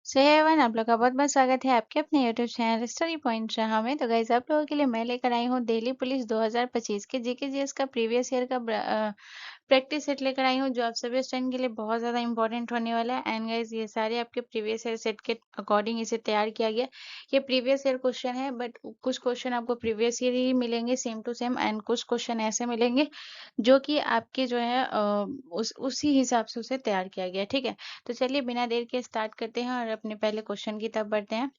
सो hey everyone, आप लोग का बहुत बहुत स्वागत है आपके अपने यूट्यूब चैनल स्टडी पॉइंट जहाँ में। तो गाइज आप लोगों के लिए मैं लेकर आई हूँ दिल्ली पुलिस 2025 के जीके जीएस का प्रीवियस ईयर का प्रैक्टिस सेट लेकर आई हूँ, जो आप सभी स्टूडेंट के लिए बहुत ज़्यादा इंपॉर्टेंट होने वाला है। एंड गाइज ये सारे आपके प्रीवियस ईयर सेट के अकॉर्डिंग इसे तैयार किया गया। ये प्रीवियस ईयर क्वेश्चन है, बट कुछ क्वेश्चन आपको प्रीवियस ईयर ही मिलेंगे सेम टू सेम, एंड कुछ क्वेश्चन ऐसे मिलेंगे जो कि आपके जो है उसी हिसाब से उसे तैयार किया गया है। ठीक है, तो चलिए बिना देर के स्टार्ट करते हैं और अपने पहले क्वेश्चन की तरफ बढ़ते हैं।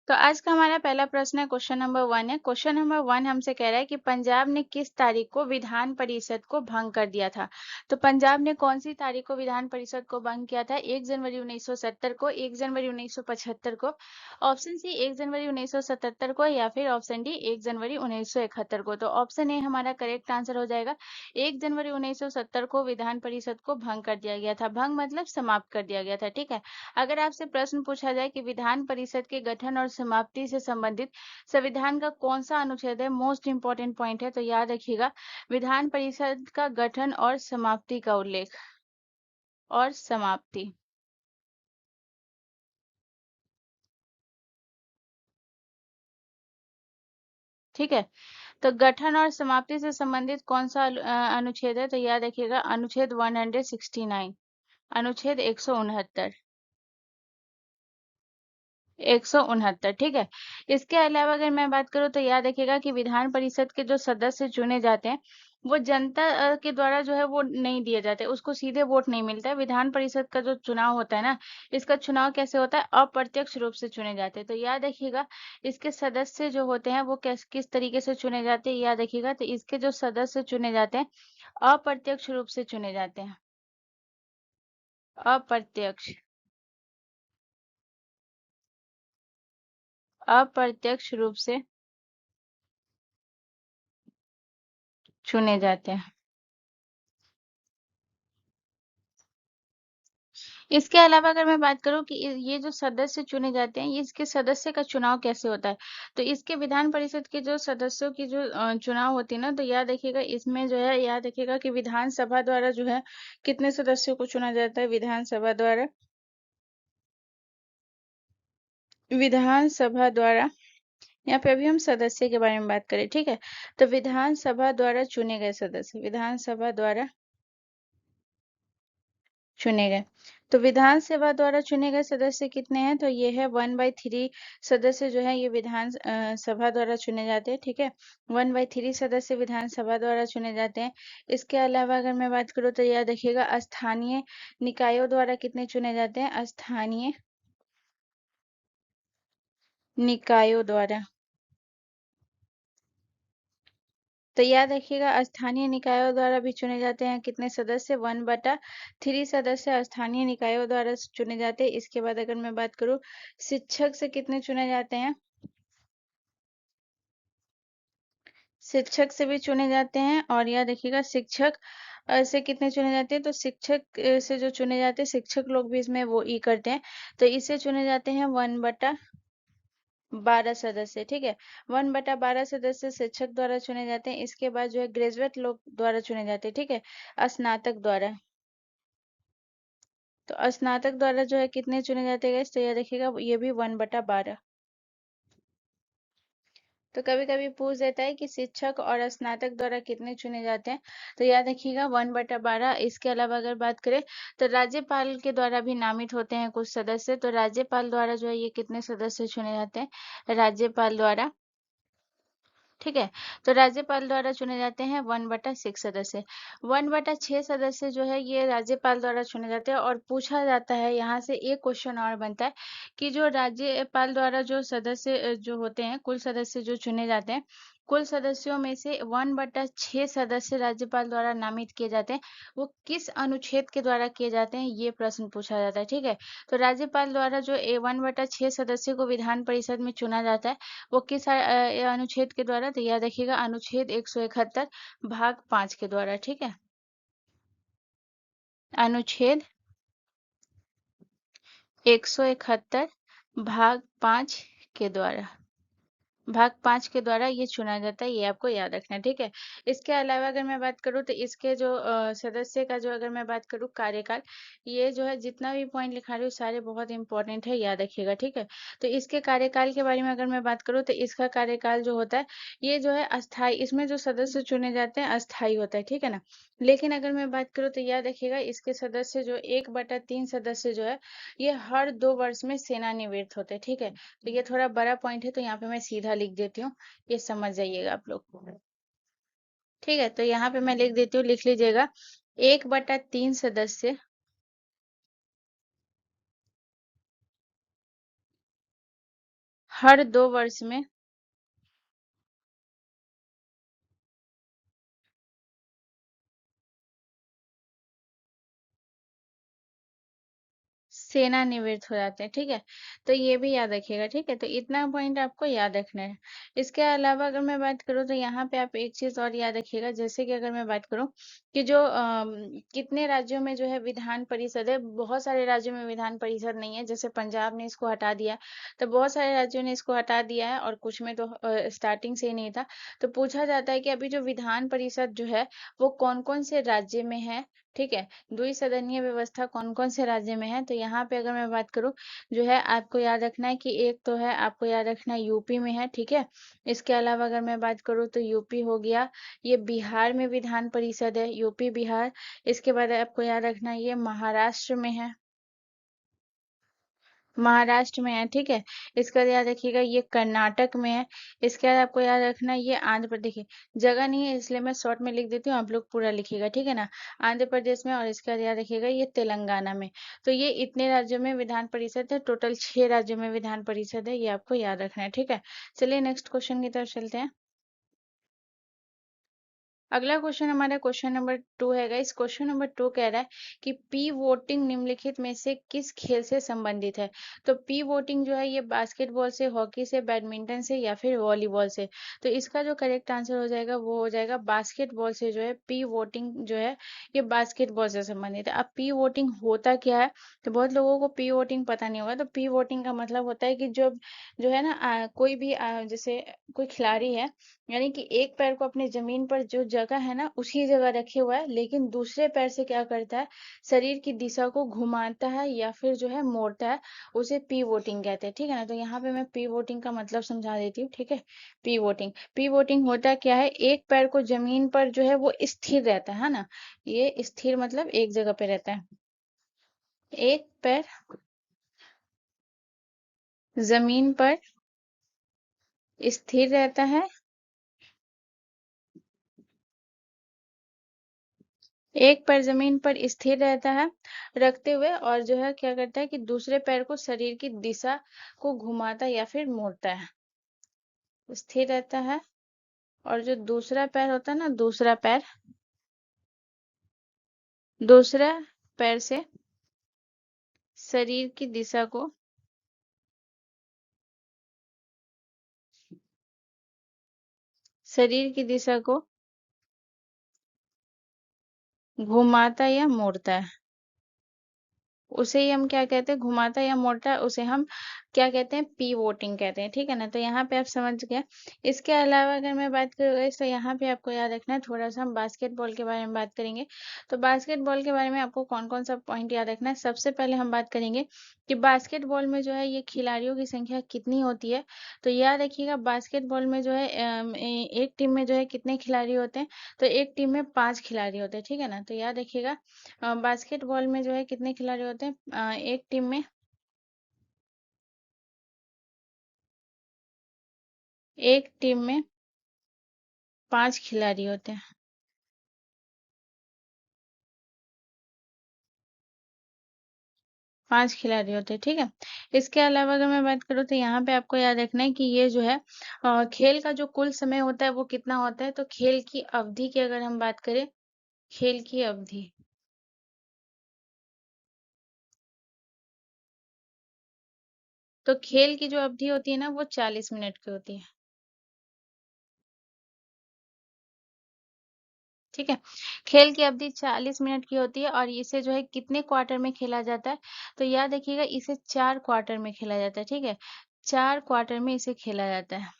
तो आज का हमारा पहला प्रश्न है, क्वेश्चन नंबर 1 है। क्वेश्चन नंबर 1 हमसे कह रहा है कि पंजाब ने किस तारीख को विधान परिषद को भंग कर दिया था। तो पंजाब ने कौन सी तारीख को विधान परिषद को भंग किया था? 1 जनवरी 1970 को, 1 जनवरी 1975 को, ऑप्शन सी 1 जनवरी 1977 को, या फिर ऑप्शन डी 1 जनवरी 1971 को। तो ऑप्शन ए हमारा करेक्ट आंसर हो जाएगा। 1 जनवरी 1970 को विधान परिषद को भंग कर दिया गया था। भंग मतलब समाप्त कर दिया गया था। ठीक है, अगर आपसे प्रश्न पूछा जाए कि विधान परिषद के गठन और समाप्ति से संबंधित संविधान का कौन सा अनुच्छेद है, मोस्ट इंपॉर्टेंट पॉइंट है, तो याद रखिएगा विधान परिषद का गठन और समाप्ति का उल्लेख। और समाप्ति, ठीक है। तो गठन और समाप्ति से संबंधित कौन सा अनुच्छेद है, तो याद रखिएगा अनुच्छेद 169, अनुच्छेद 169, 169। ठीक है, इसके अलावा अगर मैं बात करूं तो याद रखिएगा कि विधान परिषद के जो सदस्य चुने जाते हैं वो जनता के द्वारा जो है वो नहीं दिए जाते, उसको सीधे वोट नहीं मिलता है। विधान परिषद का जो चुनाव होता है ना, इसका चुनाव कैसे होता है? अप्रत्यक्ष रूप से चुने जाते हैं। तो याद रखिएगा इसके सदस्य जो होते हैं वो किस तरीके से चुने जाते हैं, याद रखिएगा। तो इसके जो सदस्य चुने जाते हैं अप्रत्यक्ष रूप से चुने जाते हैं। अप्रत्यक्ष, अप्रत्यक्ष रूप से चुने जाते हैं। इसके अलावा अगर मैं बात करूं कि ये जो सदस्य चुने जाते हैं, ये इसके सदस्य का चुनाव कैसे होता है, तो इसके विधान परिषद के जो सदस्यों की जो चुनाव होती है ना, तो याद रखिएगा इसमें जो है, याद रखिएगा कि विधानसभा द्वारा जो है कितने सदस्यों को चुना जाता है? विधानसभा द्वारा, विधानसभा द्वारा, यहाँ पे अभी हम सदस्य के बारे में बात करें। ठीक है, तो विधानसभा द्वारा चुने गए सदस्य, विधानसभा द्वारा चुने गए। तो विधानसभा द्वारा चुने गए सदस्य कितने हैं? तो ये है 1/3 सदस्य जो है ये विधान सभा द्वारा चुने जाते हैं। ठीक है, 1/3 सदस्य विधानसभा द्वारा चुने जाते हैं। इसके अलावा अगर मैं बात करूँ तो याद रखिएगा स्थानीय निकायों द्वारा कितने चुने जाते हैं? स्थानीय निकायों द्वारा, तो याद रखिएगा स्थानीय निकायों द्वारा भी चुने जाते हैं कितने सदस्य? 1/3 सदस्य स्थानीय निकायों द्वारा चुने जाते हैं। इसके बाद अगर मैं बात करूं शिक्षक से कितने चुने जाते हैं? शिक्षक से भी चुने जाते हैं। और याद रखिएगा शिक्षक से कितने चुने जाते हैं? तो शिक्षक से जो चुने जाते हैं, शिक्षक लोग भी इसमें वो ई करते हैं, तो इससे चुने जाते हैं 1/12 सदस्य। ठीक है, 1/12 सदस्य शिक्षक द्वारा चुने जाते हैं। इसके बाद जो है ग्रेजुएट लोग द्वारा चुने जाते हैं। ठीक है, स्नातक द्वारा, तो स्नातक द्वारा जो है कितने चुने जाते हैं guys? तो याद रखिएगा ये भी 1/12। तो कभी कभी पूछ देता है कि शिक्षक और स्नातक द्वारा कितने चुने जाते हैं, तो याद रखिएगा 1/12। इसके अलावा अगर बात करें तो राज्यपाल के द्वारा भी नामित होते हैं कुछ सदस्य, तो राज्यपाल द्वारा जो है ये कितने सदस्य चुने जाते हैं? राज्यपाल द्वारा, ठीक है, तो राज्यपाल द्वारा चुने जाते हैं 1/6 सदस्य। 1/6 सदस्य जो है ये राज्यपाल द्वारा चुने जाते हैं। और पूछा जाता है यहाँ से एक क्वेश्चन और बनता है कि जो राज्यपाल द्वारा जो सदस्य जो होते हैं, कुल सदस्य जो चुने जाते हैं, कुल सदस्यों में से 1/6 सदस्य राज्यपाल द्वारा नामित किए जाते हैं, वो किस अनुच्छेद के द्वारा किए जाते हैं, ये प्रश्न पूछा जाता है। ठीक है, तो राज्यपाल द्वारा जो 1/6 सदस्य को विधान परिषद में चुना जाता है वो किस अनुच्छेद के द्वारा? तो याद रखिएगा अनुच्छेद 171 भाग 5 के द्वारा। ठीक है, अनुच्छेद 171 भाग 5 के द्वारा, भाग 5 के द्वारा ये चुना जाता है, ये आपको याद रखना है, ठीक है। इसके अलावा अगर मैं बात करूँ तो इसके जो सदस्य का जो अगर मैं बात करूँ कार्यकाल, ये जो है जितना भी पॉइंट लिखा रही हूँ सारे बहुत इंपॉर्टेंट है, याद रखिएगा, ठीक है। तो इसके कार्यकाल के बारे में अगर मैं बात करूँ तो इसका कार्यकाल जो होता है ये जो है अस्थाई, इसमें जो सदस्य चुने जाते हैं अस्थाई होता है, ठीक है ना। लेकिन अगर मैं बात करूँ तो याद रखिएगा इसके सदस्य जो 1/3 सदस्य जो है ये हर 2 वर्ष में सेवानिवृत्त होते हैं, ठीक है। तो ये थोड़ा बड़ा पॉइंट है तो यहाँ पे मैं सीधा लिख देती हूँ, ये समझ जाइएगा आप लोग। ठीक है, तो यहाँ पे मैं लिख देती हूँ, लिख लीजिएगा 1/3 सदस्य हर 2 वर्ष में सेवानिवृत्त हो जाते हैं, ठीक है। तो ये भी याद रखिएगा, ठीक है। तो इतना पॉइंट आपको याद रखना है। इसके अलावा अगर मैं बात करूँ तो यहाँ पे आप एक चीज और याद रखिएगा, जैसे कि अगर मैं बात करूँ कि जो कितने राज्यों में जो है विधान परिषद है, बहुत सारे राज्यों में विधान परिषद नहीं है, जैसे पंजाब ने इसको हटा दिया, तो बहुत सारे राज्यों ने इसको हटा दिया है और कुछ में तो स्टार्टिंग से ही नहीं था। तो पूछा जाता है कि अभी जो विधान परिषद जो है वो कौन कौन से राज्य में है, ठीक है। द्विसदनीय व्यवस्था कौन कौन से राज्य में है, तो यहाँ पे अगर मैं बात करूँ जो है आपको याद रखना है कि एक तो है, आपको याद रखना है यूपी में है, ठीक है। इसके अलावा अगर मैं बात करूँ तो यूपी हो गया, ये बिहार में विधान परिषद है, यूपी बिहार। इसके बाद आपको याद रखना है ये महाराष्ट्र में है, महाराष्ट्र में है, ठीक है। इसका याद रखिएगा ये कर्नाटक में है। इसके बाद आपको याद रखना है ये आंध्र प्रदेश, देखिए जगह नहीं है इसलिए मैं शॉर्ट में लिख देती हूँ, आप लोग पूरा लिखिएगा, ठीक है ना। आंध्र प्रदेश में, और इसका याद रखिएगा ये तेलंगाना में। तो ये इतने राज्यों में विधान परिषद है, टोटल 6 राज्यों में विधान परिषद है, ये आपको याद रखना है, ठीक है। चलिए नेक्स्ट क्वेश्चन की तरफ चलते हैं। अगला क्वेश्चन हमारा क्वेश्चन नंबर 2 है गाइस। क्वेश्चन नंबर 2 कह रहा है कि पी वोटिंग निम्नलिखित में से किस खेल से संबंधित है। तो पी वोटिंग जो है ये बास्केटबॉल से, हॉकी से, बैडमिंटन से या फिर वॉलीबॉल से। तो इसका जो करेक्ट आंसर हो जाएगा वो हो जाएगा बास्केटबॉल से, जो है पी वोटिंग जो है ये बास्केटबॉल से संबंधित है। अब पी वोटिंग होता क्या है, तो बहुत लोगों को पी वोटिंग पता नहीं होगा। तो पी वोटिंग का मतलब होता है कि जो है ना कोई भी जैसे कोई खिलाड़ी है, यानी कि एक पैर को अपने जमीन पर जो जगह है ना उसी जगह रखे हुआ है, लेकिन दूसरे पैर से क्या करता है, शरीर की दिशा को घुमाता है या फिर जो है मोड़ता है, उसे पी वोटिंग कहते हैं, ठीक है ना। तो यहाँ पे मैं पी वोटिंग का मतलब समझा देती हूँ, ठीक है। पी वोटिंग होता क्या है, एक पैर को जमीन पर जो है वो स्थिर रहता है ना, ये स्थिर मतलब एक जगह पे रहता है। एक पैर जमीन पर स्थिर रहता है, एक पैर जमीन पर स्थिर रहता है रखते हुए, और जो है क्या करता है कि दूसरे पैर को शरीर की दिशा को घुमाता या फिर मोड़ता है, स्थिर रहता है। और जो दूसरा पैर होता है ना, दूसरा पैर से शरीर की दिशा को, शरीर की दिशा को घुमाता या मोड़ता है, उसे ही हम क्या कहते हैं, घुमाता या मोड़ता है, उसे हम क्या कहते हैं, पी वोटिंग कहते हैं, ठीक है ना। तो यहाँ पे आप समझ गए। इसके अलावा अगर मैं बात करूँ तो यहाँ पे आपको याद रखना है, थोड़ा सा हम बास्केटबॉल के बारे में बात करेंगे। तो बास्केटबॉल के बारे में आपको कौन कौन सा पॉइंट याद रखना है, सबसे पहले हम बात करेंगे कि बास्केटबॉल में जो है ये खिलाड़ियों की संख्या कितनी होती है। तो याद रखिएगा बास्केटबॉल में जो है एक टीम में जो है कितने खिलाड़ी होते हैं, तो एक टीम में 5 खिलाड़ी होते हैं, ठीक है ना। तो याद रखिएगा बास्केटबॉल में जो है कितने खिलाड़ी होते हैं, एक टीम में, एक टीम में 5 खिलाड़ी होते हैं, 5 खिलाड़ी होते हैं, ठीक है। इसके अलावा अगर मैं बात करूँ तो यहाँ पे आपको याद रखना है कि ये जो है खेल का जो कुल समय होता है वो कितना होता है। तो खेल की अवधि की अगर हम बात करें, खेल की अवधि, तो खेल की जो अवधि होती है ना वो 40 मिनट की होती है, ठीक है। खेल की अवधि 40 मिनट की होती है, और इसे जो है कितने क्वार्टर में खेला जाता है, तो याद रखिएगा इसे 4 क्वार्टर में खेला जाता है, ठीक है। 4 क्वार्टर में इसे खेला जाता है।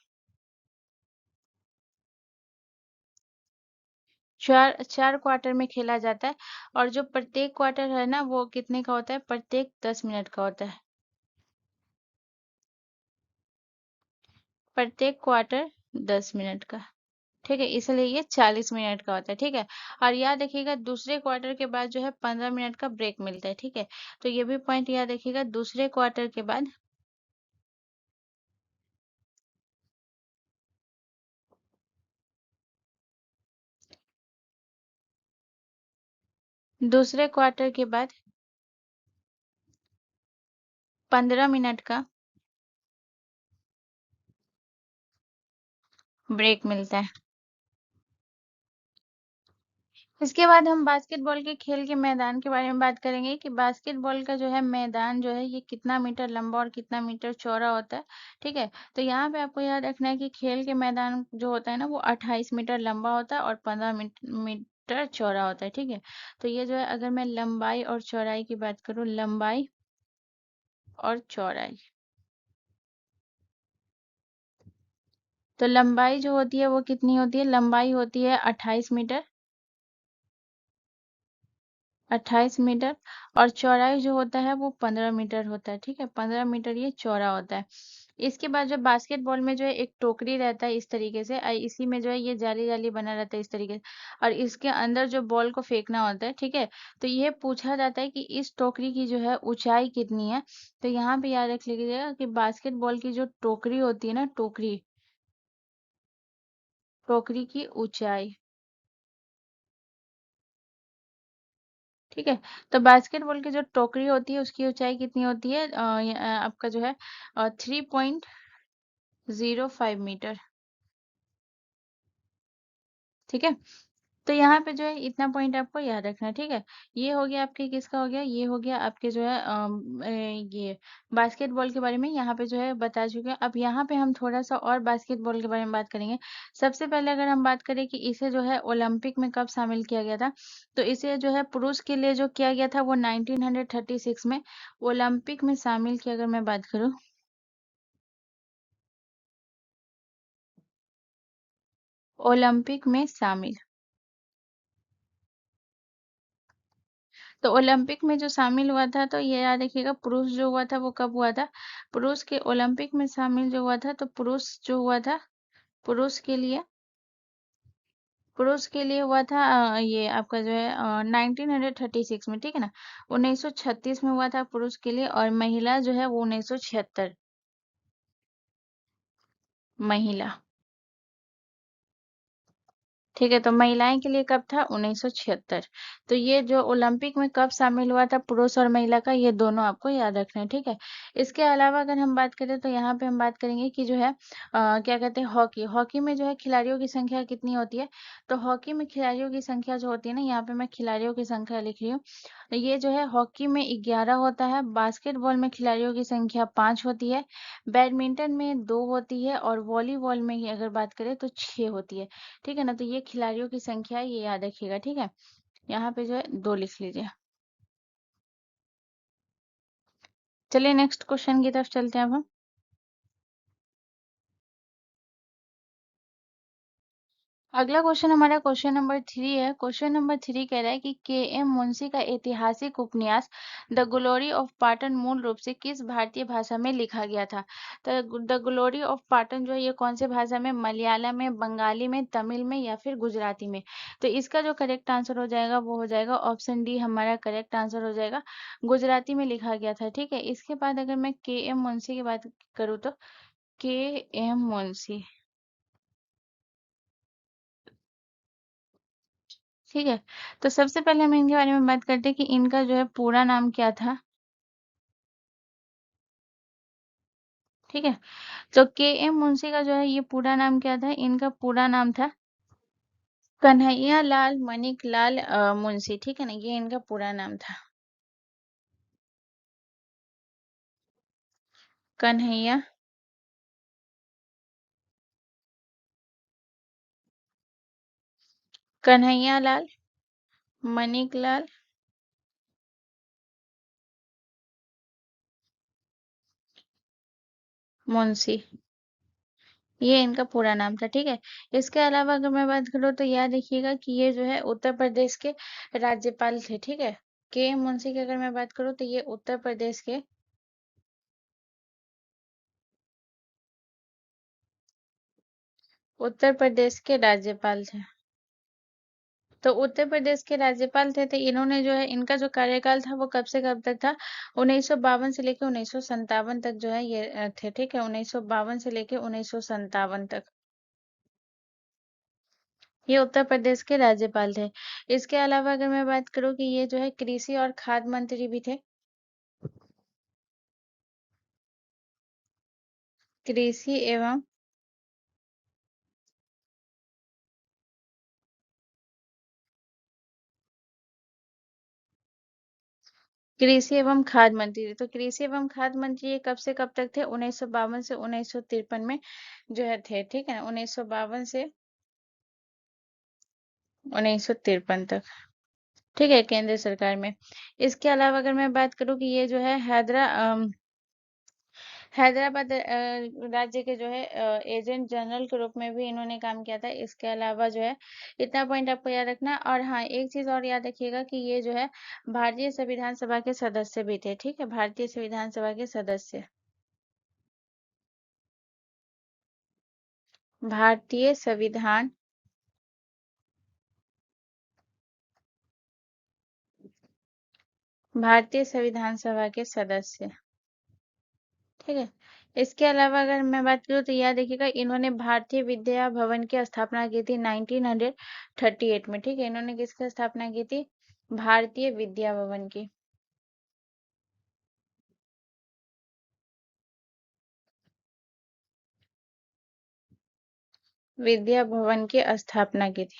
चार चार क्वार्टर में खेला जाता है, और जो प्रत्येक क्वार्टर है ना वो कितने का होता है, प्रत्येक 10 मिनट का होता है। प्रत्येक क्वार्टर 10 मिनट का। ठीक है, इसलिए ये 40 मिनट का होता है। ठीक है, और याद रखिएगा दूसरे क्वार्टर के बाद जो है 15 मिनट का ब्रेक मिलता है। ठीक है, तो ये भी पॉइंट याद रखिएगा, दूसरे क्वार्टर के बाद, दूसरे क्वार्टर के बाद 15 मिनट का ब्रेक मिलता है। इसके बाद हम बास्केटबॉल के खेल के मैदान के बारे में बात करेंगे कि बास्केटबॉल का जो है मैदान जो है ये कितना मीटर लंबा और कितना मीटर चौड़ा होता है। ठीक है, तो यहाँ पे आपको याद रखना है कि खेल के मैदान जो होता है ना वो 28 मीटर लंबा होता है और 15 मीटर चौड़ा होता है। ठीक है, तो ये जो है अगर मैं लंबाई और चौड़ाई की बात करूँ, लंबाई और चौड़ाई, तो लंबाई जो होती है वो कितनी होती है, लंबाई होती है 28 मीटर, 28 मीटर, और चौड़ाई जो होता है वो 15 मीटर होता है। ठीक है, 15 मीटर ये चौड़ा होता है। इसके बाद जो बास्केटबॉल में जो है एक टोकरी रहता है इस तरीके से, इसी में जो है ये जाली जाली बना रहता है इस तरीके से, और इसके अंदर जो बॉल को फेंकना होता है। ठीक है, तो ये पूछा जाता है कि इस टोकरी की जो है ऊंचाई कितनी है। तो यहाँ पे याद रख लीजिएगा कि बास्केटबॉल की जो टोकरी होती है ना, टोकरी, टोकरी की ऊंचाई। ठीक है, तो बास्केटबॉल की जो टोकरी होती है उसकी ऊंचाई कितनी होती है, आपका जो है 3.05 मीटर। ठीक है, तो यहाँ पे जो है इतना पॉइंट आपको याद रखना है। ठीक है, ये हो गया आपके, किसका हो गया, ये हो गया आपके जो है ये बास्केटबॉल के बारे में यहाँ पे जो है बता चुके हैं। अब यहाँ पे हम थोड़ा सा और बास्केटबॉल के बारे में बात करेंगे। सबसे पहले अगर हम बात करें कि इसे जो है ओलंपिक में कब शामिल किया गया था, तो इसे जो है पुरुष के लिए जो किया गया था वो 1936 में ओलंपिक में शामिल किया, अगर मैं बात करूँ, ओलंपिक में शामिल। तो ओलंपिक में जो शामिल हुआ था, तो ये याद रखिएगा पुरुष जो हुआ था वो कब हुआ था, पुरुष के ओलंपिक में शामिल जो हुआ था, तो पुरुष जो हुआ था, पुरुष के लिए, पुरुष के लिए हुआ था ये आपका जो है 1936 में। ठीक है ना, 1936 में हुआ था पुरुष के लिए, और महिला जो है वो 1976, महिला। ठीक है, तो महिलाएं के लिए कब था, 1976। तो ये जो ओलंपिक में कब शामिल हुआ था पुरुष और महिला का, ये दोनों आपको याद रखना है। ठीक है, इसके अलावा अगर हम बात करें तो यहाँ पे हम बात करेंगे कि जो है क्या कहते हैं, हॉकी, हॉकी में जो है खिलाड़ियों की संख्या कितनी होती है। तो हॉकी में खिलाड़ियों की संख्या जो होती है ना, यहाँ पे मैं खिलाड़ियों की संख्या लिख रही हूँ, तो ये जो है हॉकी में 11 होता है, बास्केटबॉल में खिलाड़ियों की संख्या 5 होती है, बैडमिंटन में 2 होती है, और वॉलीबॉल में ही अगर बात करें तो 6 होती है। ठीक है ना, तो ये खिलाड़ियों की संख्या है, ये याद रखिएगा। ठीक है, यहाँ पे जो है 2 लिख लीजिए। चलिए नेक्स्ट क्वेश्चन की तरफ चलते हैं अब हम। अगला क्वेश्चन हमारा क्वेश्चन नंबर 3 है। क्वेश्चन नंबर 3 कह रहा है कि के एम मुंशी का ऐतिहासिक उपन्यास द ग्लोरी ऑफ पाटन मूल रूप से किस भारतीय भाषा में लिखा गया था। तो द ग्लोरी ऑफ पाटन जो है ये कौन से भाषा में, मलयालम में, बंगाली में, तमिल में, या फिर गुजराती में। तो इसका जो करेक्ट आंसर हो जाएगा वो हो जाएगा ऑप्शन डी, हमारा करेक्ट आंसर हो जाएगा, गुजराती में लिखा गया था। ठीक है, इसके बाद अगर मैं के एम मुंशी की बात करूँ तो के एम मुंशी, ठीक है, तो सबसे पहले हम इनके बारे में बात करते हैं कि इनका जो है पूरा नाम क्या था। ठीक है, तो के एम मुंशी का जो है ये पूरा नाम क्या था, इनका पूरा नाम था कन्हैया लाल मणिक लाल मुंशी। ठीक है ना, ये इनका पूरा नाम था, कन्हैया, कन्हैया लाल मणिक लाल मुंशी। ये इनका पूरा नाम था, ठीक है। इसके अलावा अगर मैं बात करूँ तो याद रखिएगा कि ये जो है उत्तर प्रदेश के राज्यपाल थे, ठीक है। के एम मुंशी की अगर मैं बात करूँ तो ये उत्तर प्रदेश के राज्यपाल थे। तो उत्तर प्रदेश के राज्यपाल थे, तो इन्होंने जो है इनका जो कार्यकाल था वो कब से कब तक था, 1952 से लेके 1957 तक जो है ये थे, ठीक है। 1952 से लेके 1957 तक ये उत्तर प्रदेश के राज्यपाल थे। इसके अलावा अगर मैं बात करूँ कि ये जो है कृषि और खाद्य मंत्री भी थे। कृषि एवं कृषि एवं खाद्य मंत्री, तो कृषि एवं खाद्य मंत्री ये कब से कब तक थे, 1952 से 1953 में जो है थे, ठीक है। 1952 से 1953 तक, ठीक है, केंद्र सरकार में। इसके अलावा अगर मैं बात करूं कि ये जो है हैदराबाद राज्य के जो है एजेंट जनरल के रूप में भी इन्होंने काम किया था। इसके अलावा जो है इतना पॉइंट आपको याद रखना है। और हाँ, एक चीज और याद रखिएगा कि ये जो है भारतीय संविधान सभा के सदस्य भी थे, ठीक है, भारतीय संविधान सभा के सदस्य। भारतीय संविधान भारतीय संविधान सभा के सदस्य, ठीक है। इसके अलावा अगर मैं बात करूँ तो याद रखिएगा इन्होंने भारतीय विद्या भवन की स्थापना की थी 1938 में, ठीक है। इन्होंने किसकी स्थापना की थी, भारतीय विद्या भवन की, विद्या भवन की स्थापना की थी।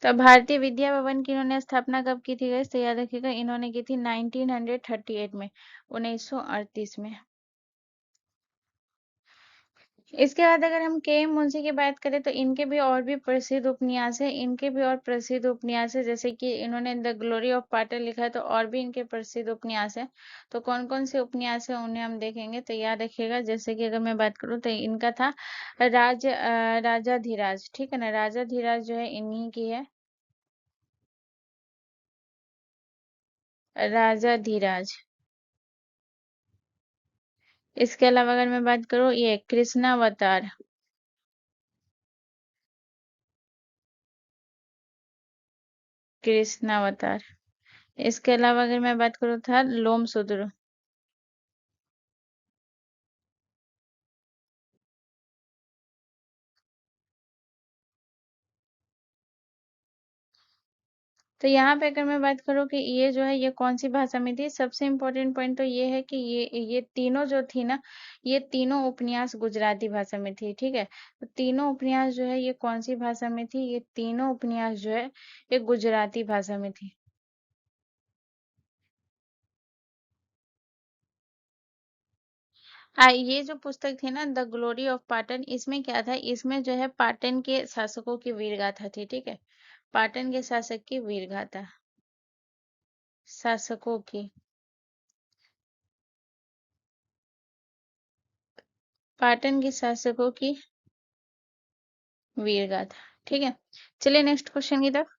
तो भारतीय विद्या भवन की इन्होंने स्थापना कब की थी गाइस, तो याद रखिएगा इन्होंने की थी 1938 में, 1938 में। इसके बाद अगर हम के एम मुंशी की बात करें तो इनके भी और भी प्रसिद्ध उपन्यास है, इनके भी और प्रसिद्ध उपन्यास है, जैसे कि इन्होंने द ग्लोरी ऑफ पाटन लिखा है, तो और भी इनके प्रसिद्ध उपन्यास है। तो कौन कौन से उपन्यास है उन्हें हम देखेंगे। तो याद रखिएगा, जैसे कि अगर मैं बात करूँ तो इनका था राजा धीराज, ठीक है ना। राजा धीराज जो है इन्हीं की है, राजा धीराज। इसके अलावा अगर मैं बात करूँ, ये कृष्णावतार, कृष्णावतार। इसके अलावा अगर मैं बात करूँ था लोमसूत्र, तो यहाँ पे अगर मैं बात करूँ कि ये जो है ये कौन सी भाषा में थी, सबसे इम्पोर्टेंट पॉइंट तो ये है कि ये तीनों जो थी ना, ये तीनों उपन्यास गुजराती भाषा में थी, ठीक है। तो तीनों उपन्यास जो है ये कौन सी भाषा में थी, ये तीनों उपन्यास जो है ये गुजराती भाषा में थी। ये जो पुस्तक थी ना द ग्लोरी ऑफ पाटन, इसमें क्या था, इसमें जो है पाटन के शासकों की वीरगाथा थी, ठीक है। पाटन के शासक की वीरगाथा, शासकों की, पाटन के शासकों की वीरगाथा, ठीक है। चलिए नेक्स्ट क्वेश्चन की तरफ।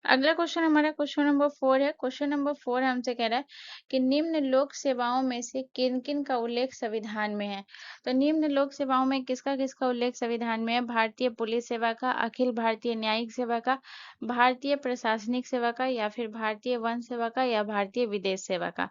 अगला क्वेश्चन हमारा क्वेश्चन नंबर 4 है। क्वेश्चन नंबर 4 हमसे कह रहा है कि निम्न लोक सेवाओं में से किन किन का उल्लेख संविधान में है। तो निम्न लोक सेवाओं में किसका किसका उल्लेख संविधान में है, भारतीय पुलिस सेवा का, अखिल भारतीय न्यायिक सेवा का, भारतीय प्रशासनिक सेवा का, या फिर भारतीय वन सेवा का, या भारतीय विदेश सेवा का।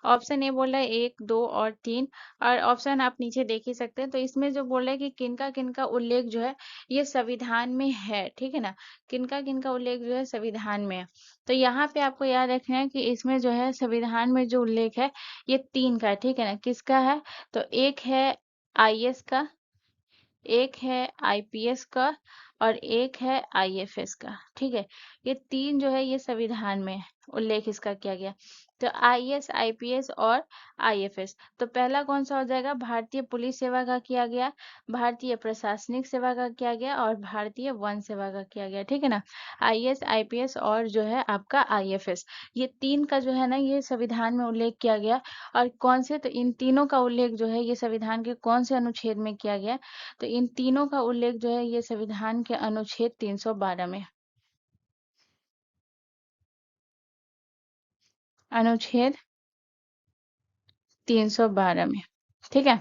ऑप्शन ए बोल रहा है 1, 2 और 3, और ऑप्शन आप नीचे देख ही सकते हैं। तो इसमें जो बोल रहा है कि किनका उल्लेख जो है ये संविधान में है, ठीक है ना। किनका उल्लेख जो है संविधान में है। तो यहाँ पे आपको याद रखना है कि इसमें जो है संविधान में जो उल्लेख है ये 3 का है, ठीक है ना। किसका है, तो एक है आईएएस का, एक है आईपीएस का, और एक है आईएफएस का, ठीक है। ये तीन जो है ये संविधान में उल्लेख इसका किया गया। तो आईएएस, आईपीएस और आईएफएस। तो पहला कौन सा हो जाएगा? भारतीय पुलिस सेवा का किया गया, भारतीय प्रशासनिक सेवा का किया गया और भारतीय वन सेवा का किया गया, ठीक है ना। आईएएस, आईपीएस और जो है आपका आईएफएस, ये तीन का जो है ना ये संविधान में उल्लेख किया गया। और कौन से? तो इन तीनों का उल्लेख जो है ये संविधान के कौन से अनुच्छेद में किया गया? तो इन तीनों का उल्लेख जो है ये संविधान के अनुच्छेद 312 में, अनुच्छेद 312 में, ठीक है।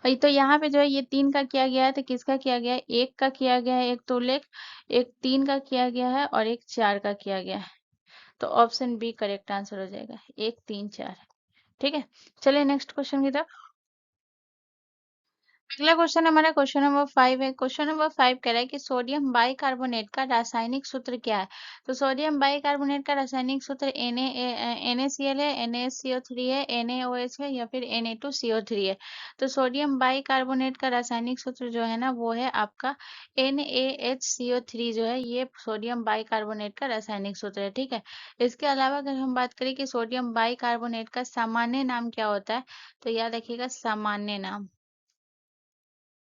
और तो यहाँ पे जो है ये तीन का किया गया है, तो किसका किया गया है? एक का किया गया है, एक तो उल्लेख, एक तीन का किया गया है और एक चार का किया गया है। तो ऑप्शन बी करेक्ट आंसर हो जाएगा, एक तीन चार, ठीक है। चलिए नेक्स्ट क्वेश्चन की तरफ। अगला क्वेश्चन हमारा क्वेश्चन नंबर 5 है। क्वेश्चन नंबर 5 कह रहा है कि सोडियम बाइकार्बोनेट का रासायनिक सूत्र क्या है? तो सोडियम बाइकार्बोनेट का रासायनिक सूत्र NaCl है, NaCO3 है, NaOH है या फिर Na2CO3 है। तो सोडियम बाइकार्बोनेट का रासायनिक सूत्र जो है ना वो है आपका NaHCO3 जो है ये सोडियम बाइकार्बोनेट का रासायनिक सूत्र है, ठीक है। इसके अलावा अगर हम बात करें कि सोडियम बाइकार्बोनेट का सामान्य नाम क्या होता है, तो याद रखिएगा सामान्य नाम,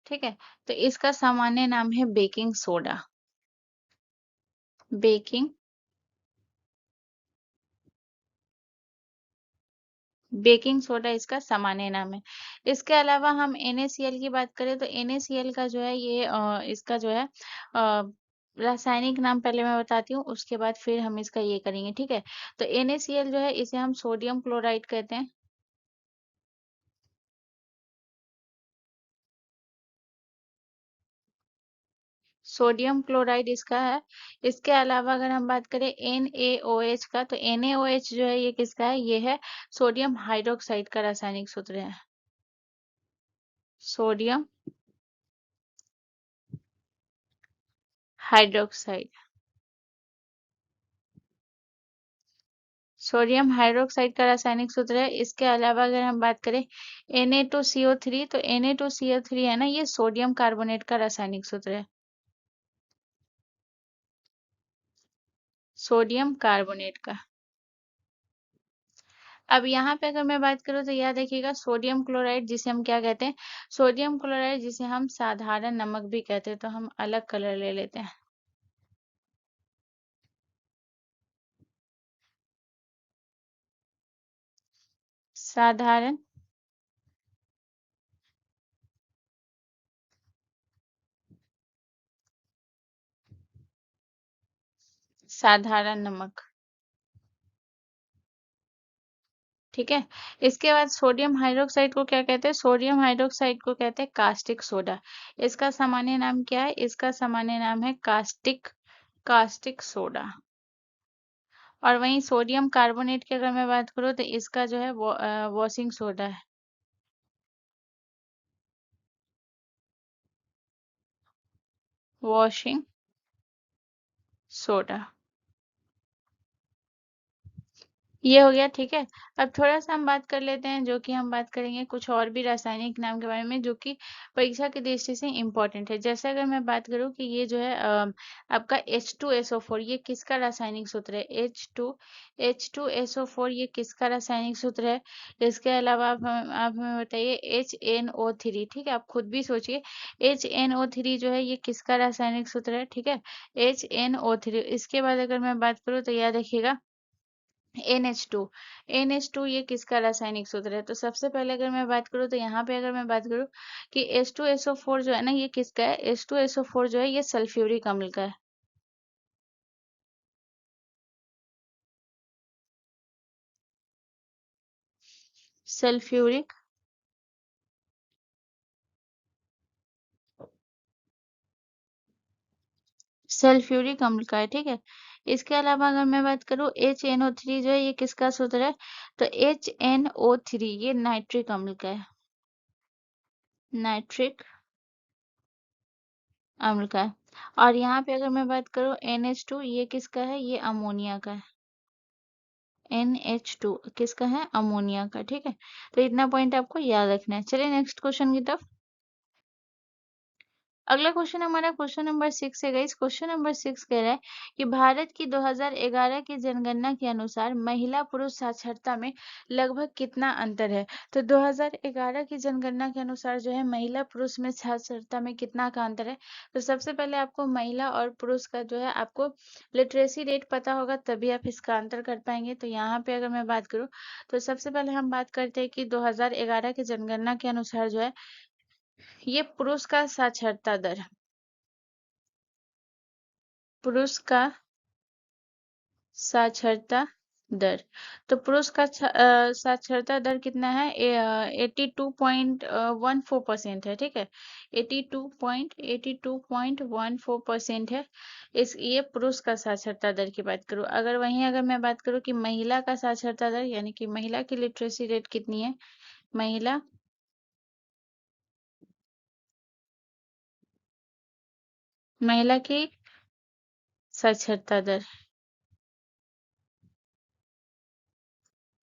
ठीक है। तो इसका सामान्य नाम है baking soda, baking baking soda इसका सामान्य नाम है। इसके अलावा हम NaCl की बात करें तो NaCl का जो है ये इसका जो है रासायनिक नाम पहले मैं बताती हूँ, उसके बाद फिर हम इसका ये करेंगे, ठीक है। तो NaCl जो है इसे हम सोडियम क्लोराइड कहते हैं, सोडियम क्लोराइड इसका है। इसके अलावा अगर हम बात करें NaOH का, तो NaOH जो है ये किसका है? ये है सोडियम हाइड्रोक्साइड का रासायनिक सूत्र है, सोडियम हाइड्रोक्साइड, सोडियम हाइड्रोक्साइड का रासायनिक सूत्र है। इसके अलावा अगर हम बात करें Na2CO3, तो Na2CO3 है ना ये सोडियम कार्बोनेट का रासायनिक सूत्र है, सोडियम कार्बोनेट का। अब यहाँ पे अगर मैं बात करूँ तो याद रखिएगा सोडियम क्लोराइड जिसे हम क्या कहते हैं? सोडियम क्लोराइड जिसे हम साधारण नमक भी कहते हैं। तो हम अलग कलर ले लेते हैं, साधारण साधारण नमक, ठीक है। इसके बाद सोडियम हाइड्रोक्साइड को क्या कहते हैं? सोडियम हाइड्रोक्साइड को कहते हैं कास्टिक सोडा। इसका सामान्य नाम क्या है? इसका सामान्य नाम है कास्टिक कास्टिक सोडा। और वहीं सोडियम कार्बोनेट की अगर मैं बात करूँ तो इसका जो है वो वॉशिंग सोडा है, वॉशिंग सोडा। ये हो गया, ठीक है। अब थोड़ा सा हम बात कर लेते हैं, जो कि हम बात करेंगे कुछ और भी रासायनिक नाम के बारे में जो कि परीक्षा की दृष्टि से इम्पोर्टेंट है। जैसे अगर मैं बात करूँ कि ये जो है आपका H2SO4 ये किसका रासायनिक सूत्र है? H2SO4 ये किसका रासायनिक सूत्र है? इसके अलावा आप हमें बताइए HNO3, ठीक है। आप खुद भी सोचिए HNO3 जो है ये किसका रासायनिक सूत्र है, ठीक है। HNO3। इसके बाद अगर मैं बात करूँ तो याद रखिएगा NH2, NH2 ये किसका रासायनिक सूत्र है? तो सबसे पहले अगर मैं बात करूँ तो यहाँ पे अगर मैं बात करूँ कि H2SO4 जो है ना ये किसका है? H2SO4 जो है ये सल्फ्यूरिक अम्ल का है, सल्फ्यूरिक सल्फ्यूरिक अम्ल का है, ठीक है। इसके अलावा अगर मैं बात करूँ HNO3 जो है ये किसका सूत्र है? तो HNO3 ये नाइट्रिक अम्ल का है, नाइट्रिक अम्ल का है। और यहाँ पे अगर मैं बात करूँ NH2 ये किसका है? ये अमोनिया का है, NH2 किसका है? अमोनिया का, ठीक है। तो इतना पॉइंट आपको याद रखना है। चलिए नेक्स्ट क्वेश्चन की तरफ। अगला क्वेश्चन हमारा क्वेश्चन नंबर 6 है गाइस। क्वेश्चन नंबर 6 कह रहा है कि भारत की 2011 की जनगणना के अनुसार महिला पुरुष साक्षरता में लगभग कितना अंतर है। तो 2011 की जनगणना के अनुसार जो है महिला पुरुष में साक्षरता में कितना का अंतर है। तो सबसे पहले आपको महिला और पुरुष का जो है आपको लिटरेसी रेट पता होगा, तभी आप इसका अंतर कर पाएंगे। तो यहाँ पे अगर मैं बात करूँ तो सबसे पहले हम बात करते हैं कि 2011 की जनगणना के अनुसार जो है ये पुरुष का साक्षरता दर, पुरुष का साक्षरता दर। तो पुरुष का साक्षरता दर कितना है? 82.14% है, ठीक है। 82.14% है। इस ये पुरुष का साक्षरता दर की बात करूँ। अगर मैं बात करूँ कि महिला का साक्षरता दर यानी कि महिला की लिटरेसी रेट कितनी है, महिला महिला की साक्षरता दर,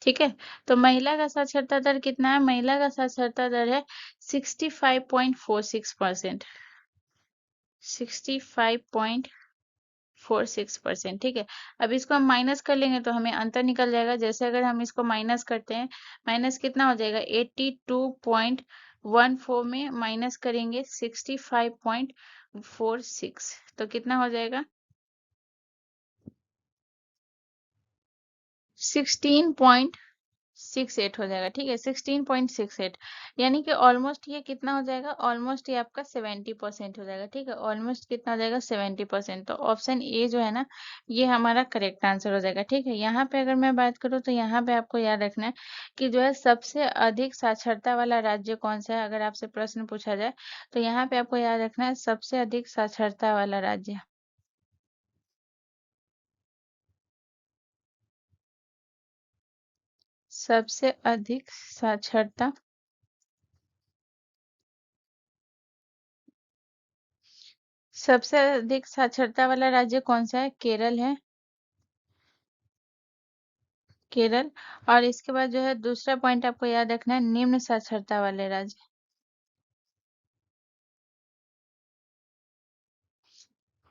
ठीक है। तो महिला का साक्षरता दर कितना है? महिला का साक्षरता दर है 65.46%, 65.46%, ठीक है। अब इसको हम माइनस कर लेंगे तो हमें अंतर निकल जाएगा। जैसे अगर हम इसको माइनस करते हैं, माइनस कितना हो जाएगा? 82.14 में माइनस करेंगे 65.46, तो कितना हो जाएगा? 16.68 हो जाएगा, ठीक है। 16.68 यानी कि ऑलमोस्ट ये कितना हो जाएगा? ऑलमोस्ट ये आपका 70% हो जाएगा, ठीक है। ऑलमोस्ट कितना हो जाएगा? 70%। तो ऑप्शन ए जो है ना, ये हमारा करेक्ट आंसर हो जाएगा, ठीक है। यहाँ पे अगर मैं बात करूँ तो यहाँ पे आपको याद रखना है कि जो है सबसे अधिक साक्षरता वाला राज्य कौन सा है। अगर आपसे प्रश्न पूछा जाए तो यहाँ पे आपको याद रखना है सबसे अधिक साक्षरता वाला राज्य, सबसे अधिक साक्षरता, सबसे अधिक साक्षरता वाला राज्य कौन सा है? केरल है, केरल। और इसके बाद जो है दूसरा पॉइंट आपको याद रखना है निम्न साक्षरता वाले राज्य,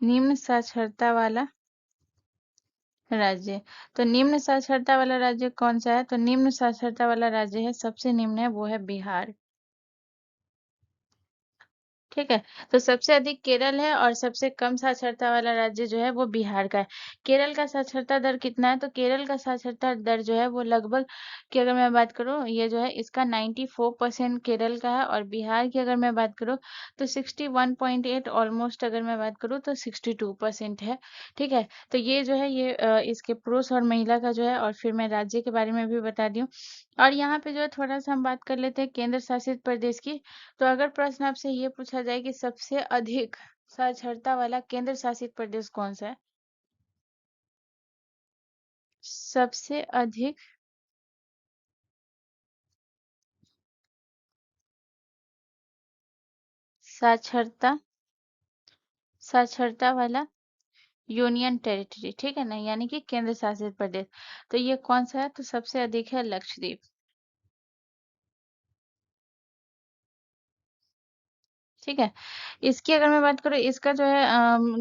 निम्न साक्षरता वाला राज्य। तो निम्न साक्षरता वाला राज्य कौन सा है? तो निम्न साक्षरता वाला राज्य है, सबसे निम्न है वो है बिहार, ठीक है। तो सबसे अधिक केरल है और सबसे कम साक्षरता वाला राज्य जो है वो बिहार का है। केरल का साक्षरता दर कितना है? तो केरल का साक्षरता दर जो है वो लगभग की अगर मैं बात करूँ, ये जो है इसका 94% केरल का है। और बिहार की अगर मैं बात करूँ तो 61.8, ऑलमोस्ट अगर मैं बात करूँ तो 62% है, ठीक है। तो ये जो है ये इसके पुरुष और महिला का जो है, और फिर मैं राज्य के बारे में भी बता दी हूँ। और यहाँ पे जो है थोड़ा सा हम बात कर लेते हैं केंद्र शासित प्रदेश की। तो अगर प्रश्न आपसे ये पूछा जाए कि सबसे अधिक साक्षरता वाला केंद्र शासित प्रदेश कौन सा है? सबसे अधिक साक्षरता साक्षरता वाला यूनियन टेरिटरी, ठीक है ना, यानी कि केंद्र शासित प्रदेश। तो ये कौन सा है? तो सबसे अधिक है लक्षद्वीप, ठीक है। इसकी अगर मैं बात करूँ, इसका जो है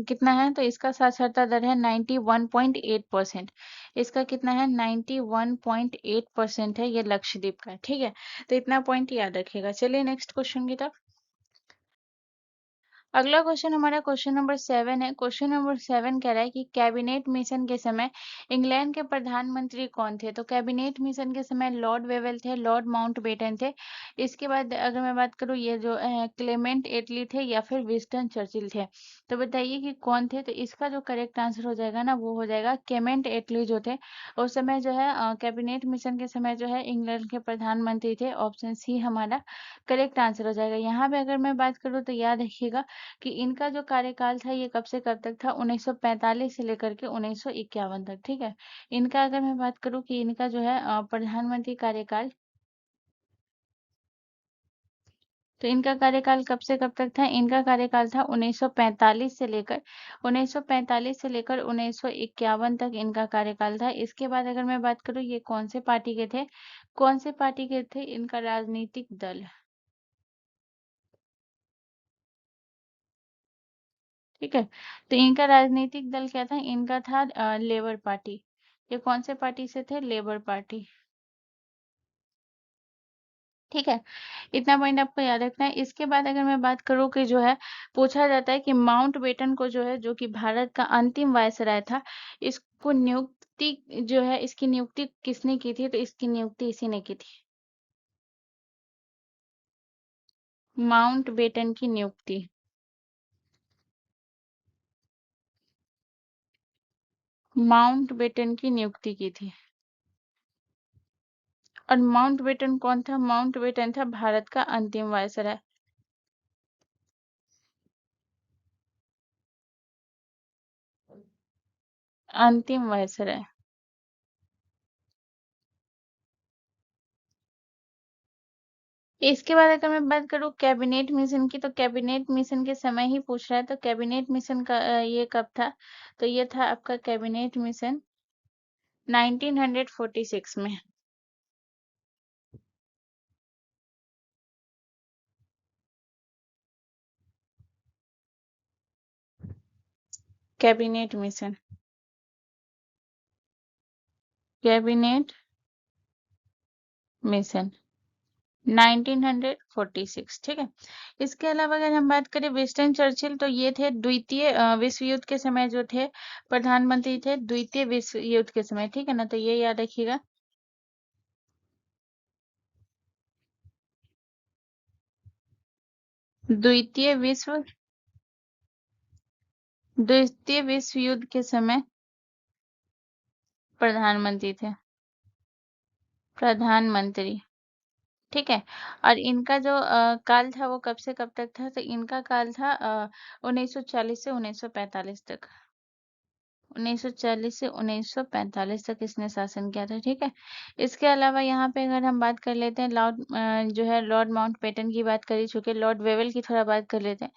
कितना है? तो इसका साक्षरता दर है 91.8%। इसका कितना है? 91.8% है, ये लक्षद्वीप का, ठीक है। तो इतना पॉइंट याद रखिएगा। चलिए नेक्स्ट क्वेश्चन की तरफ। अगला क्वेश्चन हमारा क्वेश्चन नंबर 7 है। क्वेश्चन नंबर 7 कह रहा है कि कैबिनेट मिशन के समय इंग्लैंड के प्रधानमंत्री कौन थे? तो कैबिनेट मिशन के समय लॉर्ड वेवेल थे, लॉर्ड माउंटबेटन थे। इसके बाद अगर मैं बात करूँ, ये जो क्लेमेंट एटली थे या फिर विंस्टन चर्चिल थे। तो बताइए कि कौन थे? तो इसका जो करेक्ट आंसर हो जाएगा ना, वो हो जाएगा क्लेमेंट एटली जो थे। उस समय जो है कैबिनेट मिशन के समय जो है इंग्लैंड के प्रधानमंत्री थे। ऑप्शन सी हमारा करेक्ट आंसर हो जाएगा। यहाँ पे अगर मैं बात करूँ तो याद रखिएगा कि इनका जो कार्यकाल था ये कब से कब तक था? 1945 से लेकर के 1951 तक, ठीक है। इनका अगर मैं बात करूं कि इनका जो है प्रधानमंत्री कार्यकाल, तो इनका कार्यकाल कब से कब तक था? इनका कार्यकाल था 1945 से लेकर 1951 तक इनका कार्यकाल था। इसके बाद अगर मैं बात करूं ये कौन से पार्टी के थे, कौन से पार्टी के थे? इनका राजनीतिक दल, ठीक है। तो इनका राजनीतिक दल क्या था? इनका था लेबर पार्टी। ये कौन से पार्टी से थे? Labour party. ठीक है, इतना पॉइंट आपको याद रखना है। इसके बाद अगर मैं बात करूँ कि जो है पूछा जाता है कि माउंट बेटन को जो है, जो कि भारत का अंतिम वायसराय था, इसको नियुक्ति जो है, इसकी नियुक्ति किसने की थी? तो इसकी नियुक्ति इसी ने की थी, माउंट बेटन की नियुक्ति। माउंट बेटन की नियुक्ति की थी। और माउंट बेटन कौन था? माउंट बेटन था भारत का अंतिम वायसराय। अंतिम वायसराय। इसके बाद अगर मैं बात करूँ कैबिनेट मिशन की, तो कैबिनेट मिशन के समय ही पूछ रहा है, तो कैबिनेट मिशन का ये कब था? तो ये था आपका कैबिनेट मिशन 1946 में। Cabinet mission, cabinet mission 1946। ठीक है। इसके अलावा अगर हम बात करें विंस्टन चर्चिल, तो ये थे द्वितीय विश्व युद्ध के समय जो थे प्रधानमंत्री थे, द्वितीय विश्व युद्ध के समय। ठीक है ना, तो ये याद रखिएगा। द्वितीय विश्व द्वितीय विश्व युद्ध के समय प्रधानमंत्री थे, प्रधानमंत्री। ठीक है। और इनका जो काल था वो कब से कब तक था? तो इनका काल था 1940 से 1945 तक। 1940 से 1945 तक इसने शासन किया था। ठीक है। इसके अलावा यहाँ पे अगर हम बात कर लेते हैं जो है लॉर्ड माउंटबेटन की बात कर ही चुके, लॉर्ड वेवल की थोड़ा बात कर लेते हैं।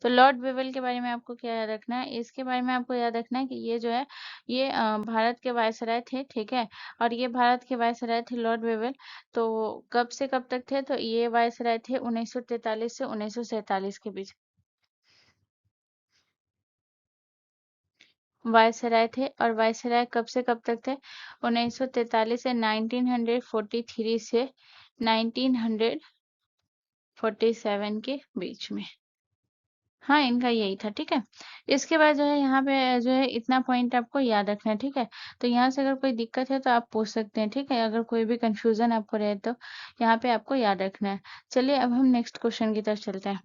तो लॉर्ड वेवल के बारे में आपको क्या याद रखना है? इसके बारे में आपको याद रखना है कि ये जो है ये भारत के वायसराय थे। ठीक है। और ये भारत के वायसराय थे लॉर्ड वेवल। तो कब से कब तक थे? तो ये वायसराय थे 1943 से 1947 के बीच। वायसराय थे, और वायसराय कब से कब तक थे? 1943 से 1943 से 1947 के बीच में। हाँ, इनका यही था। ठीक है। इसके बाद जो है यहाँ पे जो है इतना पॉइंट आपको याद रखना है। ठीक है। तो यहाँ से अगर कोई दिक्कत है तो आप पूछ सकते हैं। ठीक है। अगर कोई भी कंफ्यूजन आपको रहे तो यहाँ पे आपको याद रखना है। चलिए अब हम नेक्स्ट क्वेश्चन की तरफ चलते हैं।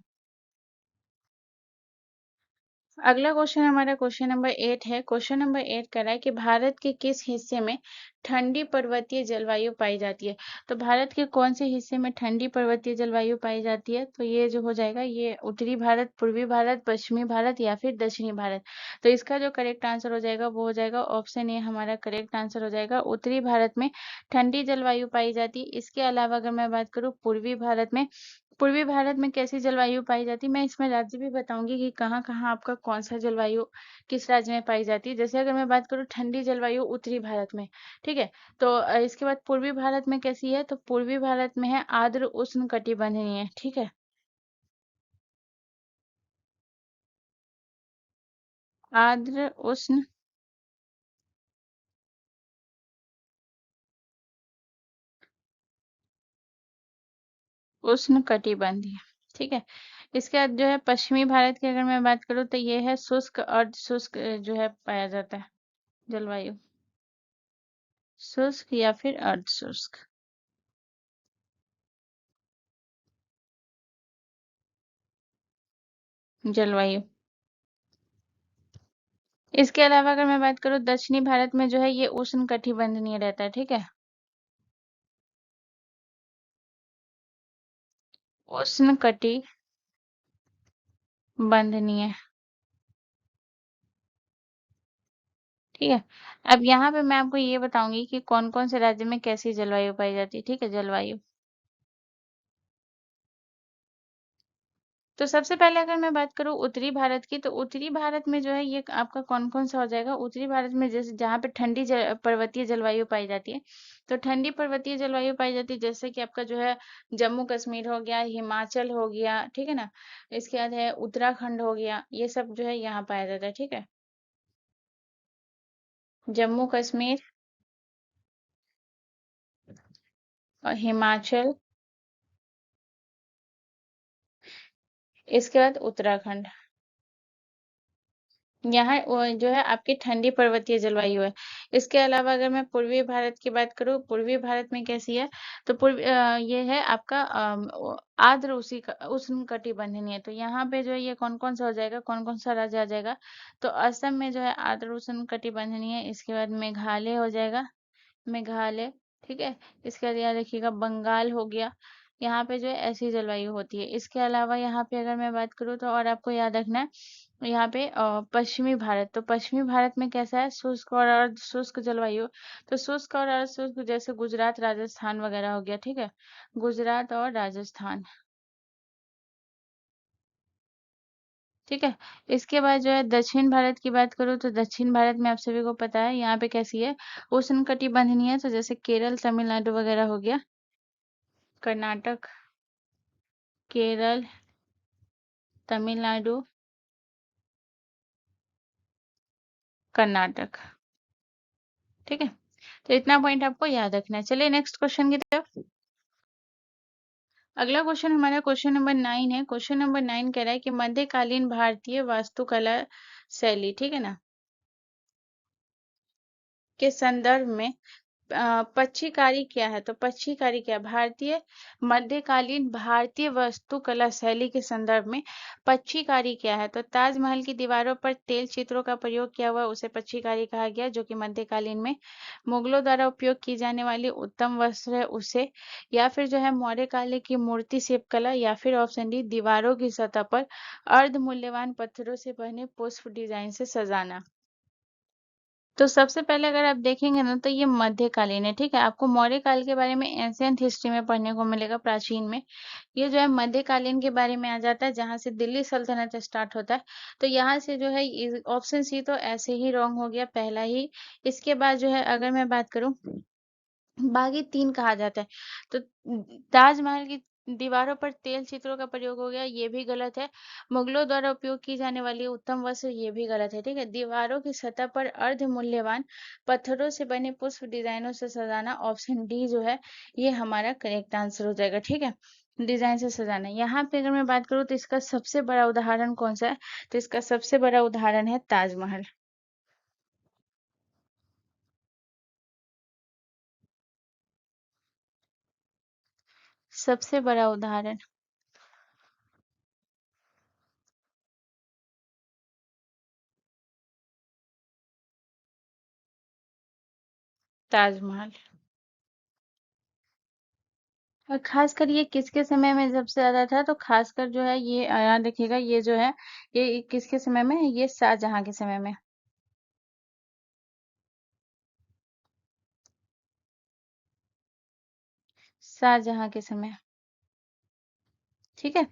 अगला क्वेश्चन हमारा क्वेश्चन नंबर 8 है। क्वेश्चन नंबर 8 कह रहा है कि भारत के किस हिस्से में ठंडी पर्वतीय जलवायु पाई जाती है? तो भारत के कौन से हिस्से में ठंडी पर्वतीय जलवायु पाई जाती है? तो ये जो हो जाएगा, ये उत्तरी भारत, पूर्वी भारत, पश्चिमी भारत या फिर दक्षिणी भारत। तो इसका जो करेक्ट आंसर हो जाएगा वो हो जाएगा ऑप्शन ए, हमारा करेक्ट आंसर हो जाएगा। उत्तरी भारत में ठंडी जलवायु पाई जाती है। इसके अलावा अगर मैं बात करूँ पूर्वी भारत में, पूर्वी भारत में कैसी जलवायु पाई जाती है? मैं इसमें राज्य भी बताऊंगी कि कहाँ-कहाँ आपका कौन सा जलवायु किस राज्य में पाई जाती है। जैसे अगर मैं बात करूँ ठंडी जलवायु उत्तरी भारत में, ठीक है। तो इसके बाद पूर्वी भारत में कैसी है? तो पूर्वी भारत में है आर्द्र उष्ण कटिबंधीय। ठीक है। आर्द्र उष्ण कटिबंधीय। ठीक है। इसके बाद जो है पश्चिमी भारत की अगर मैं बात करूँ तो ये है शुष्क, अर्ध शुष्क जो है पाया जाता है जलवायु, शुष्क या फिर अर्ध शुष्क जलवायु। इसके अलावा अगर मैं बात करूँ दक्षिणी भारत में जो है ये उष्ण कटिबंधीय रहता है। ठीक है। उष्ण कटिबंधीय। ठीक है। अब यहाँ पे मैं आपको ये बताऊंगी कि कौन कौन से राज्य में कैसी जलवायु पाई जाती है। ठीक है। जलवायु तो सबसे पहले अगर मैं बात करूँ उत्तरी भारत की, तो उत्तरी भारत में जो है ये आपका कौन-कौन सा हो जाएगा? उत्तरी भारत में जैसे जहाँ पे ठंडी पर्वतीय जलवायु पाई जाती है, तो ठंडी पर्वतीय जलवायु पाई जाती है, जैसे कि आपका जो है जम्मू कश्मीर हो गया, हिमाचल हो गया, ठीक है ना? इसके बाद है उत्तराखंड हो गया, ये सब जो है यहाँ पाया जाता है, ठीक है? जम्मू कश्मीर और हिमाचल, इसके बाद उत्तराखंड। यहाँ जो है आपकी ठंडी पर्वतीय जलवायु है। इसके अलावा अगर मैं पूर्वी भारत की बात करूँ, पूर्वी भारत में कैसी है? तो ये है आपका आर्द्र उष्णकटिबंधीय। तो यहाँ पे जो है ये कौन-कौन सा हो जाएगा? कौन-कौन सा राज्य आ जाएगा? तो असम में जो है आर्द्र उष्णकटिबंधीय, इसके बाद मेघालय हो जाएगा, मेघालय, ठीक है? इसके बाद याद रखिएगा बंगाल हो गया। यहाँ पे जो है ऐसी जलवायु होती है। इसके अलावा यहाँ पे अगर मैं बात करूँ तो और आपको याद रखना है यहाँ पे पश्चिमी भारत, तो पश्चिमी भारत में कैसा है? शुष्क और अर्ध शुष्क जलवायु। तो शुष्क और अर्ध शुष्क जैसे गुजरात, राजस्थान वगैरह हो गया, ठीक है? गुजरात और राजस्थान, ठीक है? इसके बाद जो है दक्षिण भारत की बात करूँ तो दक्षिण भारत में आप सभी को पता है यहाँ पे कैसी है? उष्णकटिबंधीय है, तो जैसे केरल, तमिलनाडु वगैरह हो गया, कर्नाटक, केरल, तमिलनाडु, कर्नाटक, ठीक है? तो इतना पॉइंट आपको याद रखना है। चलिए नेक्स्ट क्वेश्चन की तरफ। अगला क्वेश्चन हमारा क्वेश्चन नंबर 9 है। क्वेश्चन नंबर 9 कह रहा है कि मध्यकालीन भारतीय वास्तुकला शैली, ठीक है ना, के संदर्भ में पच्छिकारी क्या है? तो पच्छिकारी क्या है? भारतीय मध्यकालीन भारतीय वास्तुकला शैली के संदर्भ में पच्छिकारी क्या है? तो ताजमहल की दीवारों पर तेल चित्रों का प्रयोग किया हुआ उसे पच्छिकारी कहा गया, जो कि मध्यकालीन में मुगलों द्वारा उपयोग की जाने वाली उत्तम वस्त्र है उसे, या फिर जो है मौर्य काल की मूर्ति शिल्पकला, या फिर ऑप्शन डी दीवारों की सतह पर अर्ध मूल्यवान पत्थरों से बने पुष्प डिजाइन से सजाना। तो सबसे पहले अगर आप देखेंगे ना तो ये मध्यकालीन है, ठीक है? आपको मौर्य काल के बारे में एंशिएंट हिस्ट्री में पढ़ने को मिलेगा, प्राचीन में। ये जो है मध्यकालीन के बारे में आ जाता है, जहाँ से दिल्ली सल्तनत स्टार्ट होता है। तो यहाँ से जो है ऑप्शन सी तो ऐसे ही रॉन्ग हो गया, पहला ही। इसके बाद जो है अगर मैं बात करूँ, बागी 3 कहा जाता है। तो ताजमहल की दीवारों पर तेल चित्रों का प्रयोग हो गया, ये भी गलत है। मुगलों द्वारा उपयोग की जाने वाली उत्तम वस्त्र, ये भी गलत है, ठीक है। दीवारों की सतह पर अर्ध मूल्यवान पत्थरों से बने पुष्प डिजाइनों से सजाना, ऑप्शन डी जो है ये हमारा करेक्ट आंसर हो जाएगा, ठीक है। डिजाइन से सजाना। यहाँ पे अगर मैं बात करूँ तो इसका सबसे बड़ा उदाहरण कौन सा है? तो इसका सबसे बड़ा उदाहरण है ताजमहल। सबसे बड़ा उदाहरण ताजमहल। और खासकर ये किसके समय में सबसे ज्यादा था? तो खासकर जो है ये याद रखिएगा, ये जो है ये किसके समय में है? ये शाहजहां के समय में। शाहजहां के समय, ठीक है।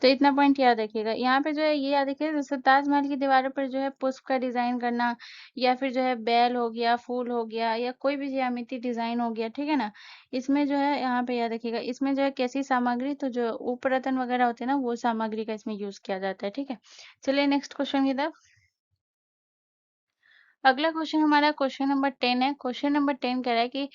तो इतना पॉइंट याद रखिएगा। यहाँ पे जो है ये याद रखिएगा, जैसे ताजमहल की दीवारों पर जो है पुष्प का डिजाइन करना, या फिर जो है बैल हो गया, फूल हो गया, या कोई भी ज्यामिति डिजाइन हो गया, ठीक है ना। इसमें जो है यहाँ पे याद रखिएगा, इसमें जो है कैसी सामग्री, तो जो उपरतन वगैरह होते हैं ना, वो सामग्री का इसमें यूज किया जाता है, ठीक है। चलिए नेक्स्ट क्वेश्चन की तरफ। अगला क्वेश्चन हमारा क्वेश्चन नंबर 10 है। क्वेश्चन नंबर 10 कह रहा है कि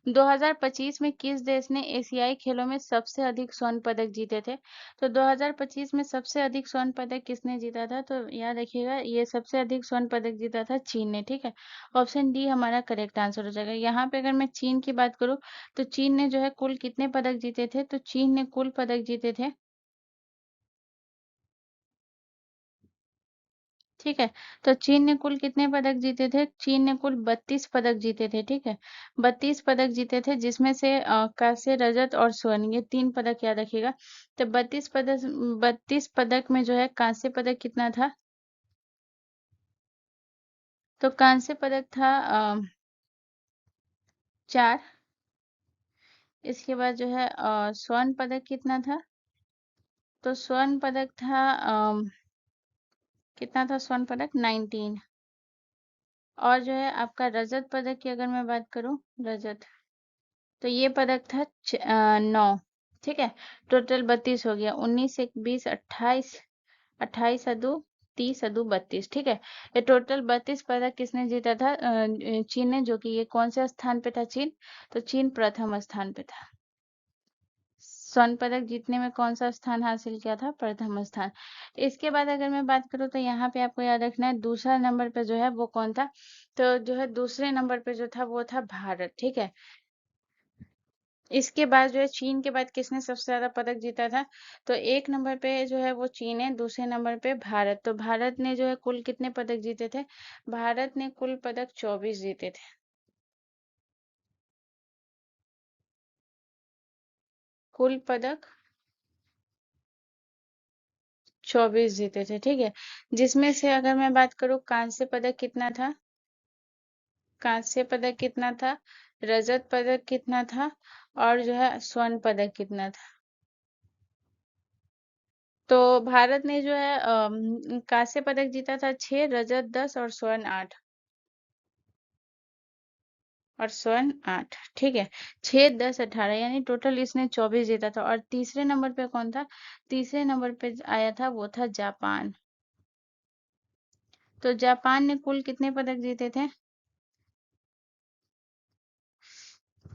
2025 में किस देश ने एशियाई खेलों में सबसे अधिक स्वर्ण पदक जीते थे? तो 2025 में सबसे अधिक स्वर्ण पदक किसने जीता था? तो याद रखिएगा, ये सबसे अधिक स्वर्ण पदक जीता था चीन ने, ठीक है। ऑप्शन डी हमारा करेक्ट आंसर हो जाएगा। यहाँ पे अगर मैं चीन की बात करूँ तो चीन ने जो है कुल कितने पदक जीते थे? तो चीन ने कुल पदक जीते थे, ठीक है। तो चीन ने कुल कितने पदक जीते थे? चीन ने कुल 32 पदक जीते थे, ठीक है। 32 पदक जीते थे, जिसमें से कांस्य, रजत और स्वर्ण, ये 3 पदक याद रखिएगा। तो 32 पदक में जो है कांस्य पदक कितना था? तो कांस्य पदक था 4। इसके बाद जो है स्वर्ण पदक कितना था? तो स्वर्ण पदक था कितना था स्वर्ण पदक? 19। और जो है आपका रजत पदक की अगर मैं बात करूं, रजत, तो ये पदक था 9। ठीक है, टोटल 32 हो गया। 19 एक 20 28, 28 अदू 30 अदू 32। ठीक है, ये टोटल 32 पदक किसने जीता था? चीन ने। जो कि ये कौन से स्थान पे था चीन? तो चीन प्रथम स्थान पे था। स्वर्ण पदक जीतने में कौन सा स्थान हासिल किया था? प्रथम स्थान। इसके बाद अगर मैं बात करूँ तो यहाँ पे आपको याद रखना है दूसरा नंबर पे जो है वो कौन था? तो जो है दूसरे नंबर पे जो था वो था भारत। ठीक है, इसके बाद जो है चीन के बाद किसने सबसे ज्यादा पदक जीता था? तो एक नंबर पे जो है वो चीन है, दूसरे नंबर पे भारत। तो भारत ने जो है कुल कितने पदक जीते थे? भारत ने कुल पदक 24 जीते थे। कुल पदक 24 जीते थे। ठीक है, जिसमें से अगर मैं बात करूं कांस्य पदक कितना था? कांस्य पदक कितना था? रजत पदक कितना था? और जो है स्वर्ण पदक कितना था? तो भारत ने जो है कांस्य पदक जीता था 6, रजत 10 और स्वर्ण 8। और स्वर्ण 8। ठीक है, 6 10 18 यानी टोटल इसने 24 जीता था। और तीसरे नंबर पे कौन था? तीसरे नंबर पे आया था वो था जापान। तो जापान ने कुल कितने पदक जीते थे?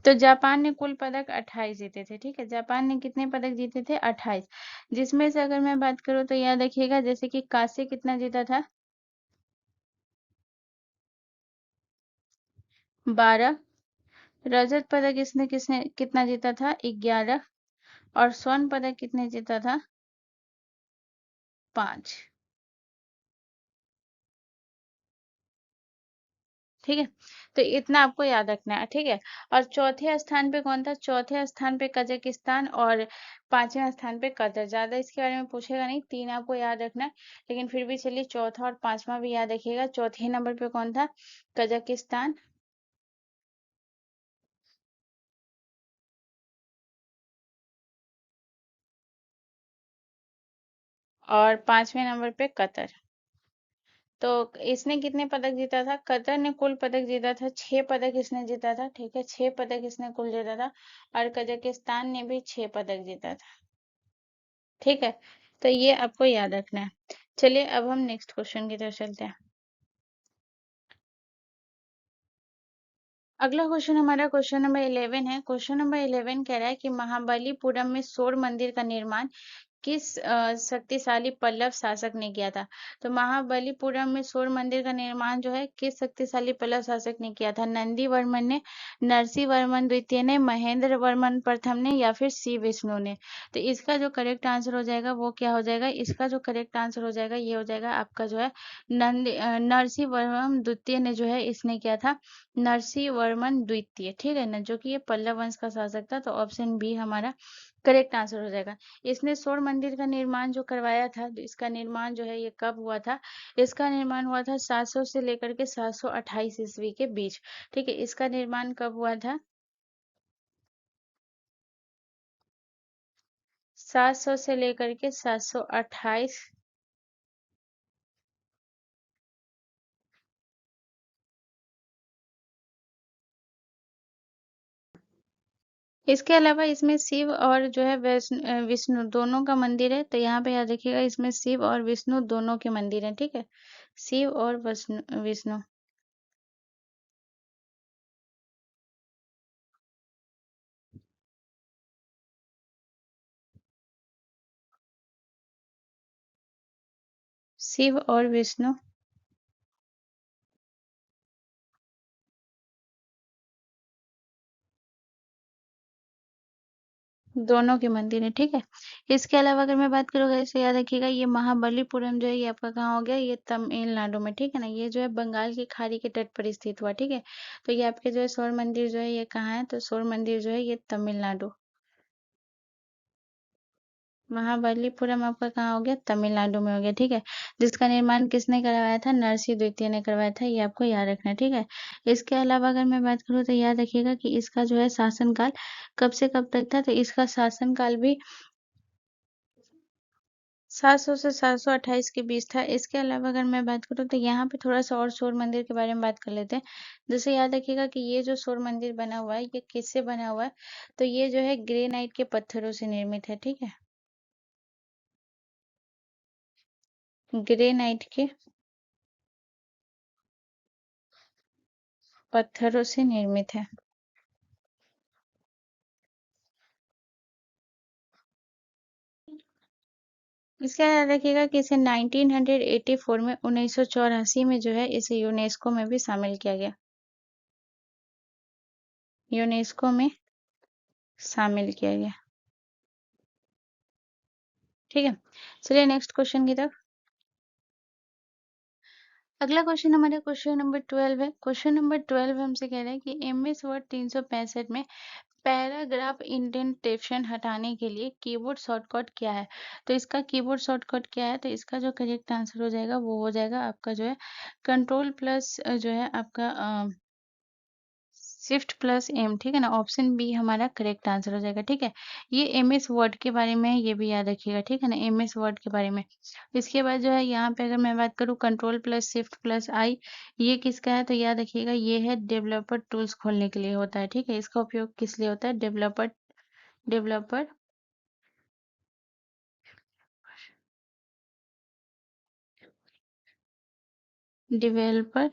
तो जापान ने कुल पदक 28 जीते थे। ठीक है, जापान ने कितने पदक जीते थे? 28। जिसमें से अगर मैं बात करूँ तो याद रखिएगा, जैसे कि कांस्य कितना जीता था? 12। रजत पदक इसने किसने कितना जीता था? 11। और स्वर्ण पदक कितने जीता था? 5। ठीक है, तो इतना आपको याद रखना है। ठीक है, और चौथे स्थान पे कौन था? चौथे स्थान पे कजाकिस्तान और पांचवें स्थान पे कतर। ज्यादा इसके बारे में पूछेगा नहीं, 3 आपको याद रखना है। लेकिन फिर भी चलिए चौथा और पांचवा भी याद रखिएगा। चौथे नंबर पे कौन था? कजाकिस्तान। और पांचवें नंबर पे कतर। तो इसने कितने पदक जीता था? कतर ने कुल पदक जीता था 6 पदक इसने जीता था। ठीक है, 6 पदक इसने कुल जीता था। और कजाकिस्तान ने भी 6 पदक जीता था। ठीक है, तो ये आपको याद रखना है। चलिए अब हम नेक्स्ट क्वेश्चन की तरफ चलते हैं। अगला क्वेश्चन हमारा क्वेश्चन नंबर 11 है। क्वेश्चन नंबर 11 कह रहा है कि महाबलीपुरम में सौर मंदिर का निर्माण किस शक्तिशाली पल्लव शासक ने किया था? तो महाबलीपुरम में सौर मंदिर का निर्माण जो है किस शक्तिशाली पल्लव शासक ने किया था? नंदी वर्मन ने, नरसिंह वर्मन द्वितीय ने, महेंद्र वर्मन प्रथम ने, या फिर श्री विष्णु ने? तो इसका जो करेक्ट आंसर हो जाएगा वो क्या हो जाएगा? इसका जो करेक्ट आंसर हो जाएगा ये हो जाएगा आपका जो है नरसिंह वर्मन द्वितीय ने जो है इसने किया था, नरसिंह वर्मन द्वितीय। ठीक है ना, जो कि ये पल्लव वंश का शासक था। तो ऑप्शन बी हमारा करेक्ट आंसर हो जाएगा। इसने सौर मंदिर का निर्माण जो करवाया था, तो इसका निर्माण जो है ये कब हुआ था? इसका निर्माण हुआ था 700 से लेकर के 728 ईस्वी के बीच। ठीक है, इसका निर्माण कब हुआ था? 700 से लेकर के 728। इसके अलावा इसमें शिव और जो है विष्णु दोनों का मंदिर है। तो यहाँ पे याद रखिएगा, इसमें शिव और विष्णु दोनों के मंदिर हैं। ठीक है, शिव और विष्णु विष्णु शिव और विष्णु दोनों के मंदिर है। ठीक है, इसके अलावा अगर मैं बात करूँ इसे याद रखिएगा, ये महाबलीपुरम जो है ये आपका कहाँ हो गया? ये तमिलनाडु में। ठीक है ना, ये जो है बंगाल की खाड़ी के तट पर स्थित हुआ। ठीक है, तो ये आपके जो है सौर मंदिर जो है ये कहाँ है? तो सौर मंदिर जो है ये तमिलनाडु, महाबलीपुरम आपका कहाँ हो गया? तमिलनाडु में हो गया। ठीक है, जिसका निर्माण किसने करवाया था? नरसिंह द्वितीय ने करवाया था। ये आपको याद रखना है। ठीक है, इसके अलावा अगर मैं बात करूँ तो याद रखिएगा कि इसका जो है शासनकाल कब से कब तक था? तो इसका शासनकाल भी 700 से 728 के बीच था। इसके अलावा अगर मैं बात करूँ तो यहाँ पे थोड़ा-सा और सूर्य मंदिर के बारे में बात कर लेते हैं। जैसे याद रखिएगा कि ये जो सूर्य मंदिर बना हुआ है, ये किससे बना हुआ है? तो ये जो है ग्रेनाइट के पत्थरों से निर्मित है, ठीक है? ग्रेनाइट के पत्थरों से निर्मित है। इसका याद रखिएगा कि इसे 1984 में 1984 में जो है इसे यूनेस्को में भी शामिल किया गया। यूनेस्को में शामिल किया गया। ठीक है, चलिए नेक्स्ट क्वेश्चन की तरफ। अगला क्वेश्चन हमारा क्वेश्चन नंबर 12 है। क्वेश्चन नंबर 12 हमसे कह रहा है कि एमएस वर्ड 365 में पैराग्राफ इंडेंटेशन हटाने के लिए कीबोर्ड शॉर्टकट क्या है? तो इसका कीबोर्ड शॉर्टकट क्या है? तो इसका जो करेक्ट आंसर हो जाएगा वो हो जाएगा आपका जो है कंट्रोल प्लस जो है आपका शिफ्ट प्लस एम, ठीक है ना? ऑप्शन बी हमारा करेक्ट आंसर हो जाएगा, ठीक है? ये एमएस वर्ड के बारे में है, ये भी याद रखिएगा, ठीक है ना? एमएस वर्ड के बारे में। इसके बाद जो है यहाँ पे अगर मैं बात करूँ कंट्रोल प्लस शिफ्ट प्लस आई, ये किसका है? तो याद रखिएगा ये है डेवलपर टूल्स खोलने के लिए होता है, ठीक है? इसका उपयोग किस लिए होता है? डेवलपर डेवलपर डेवलपर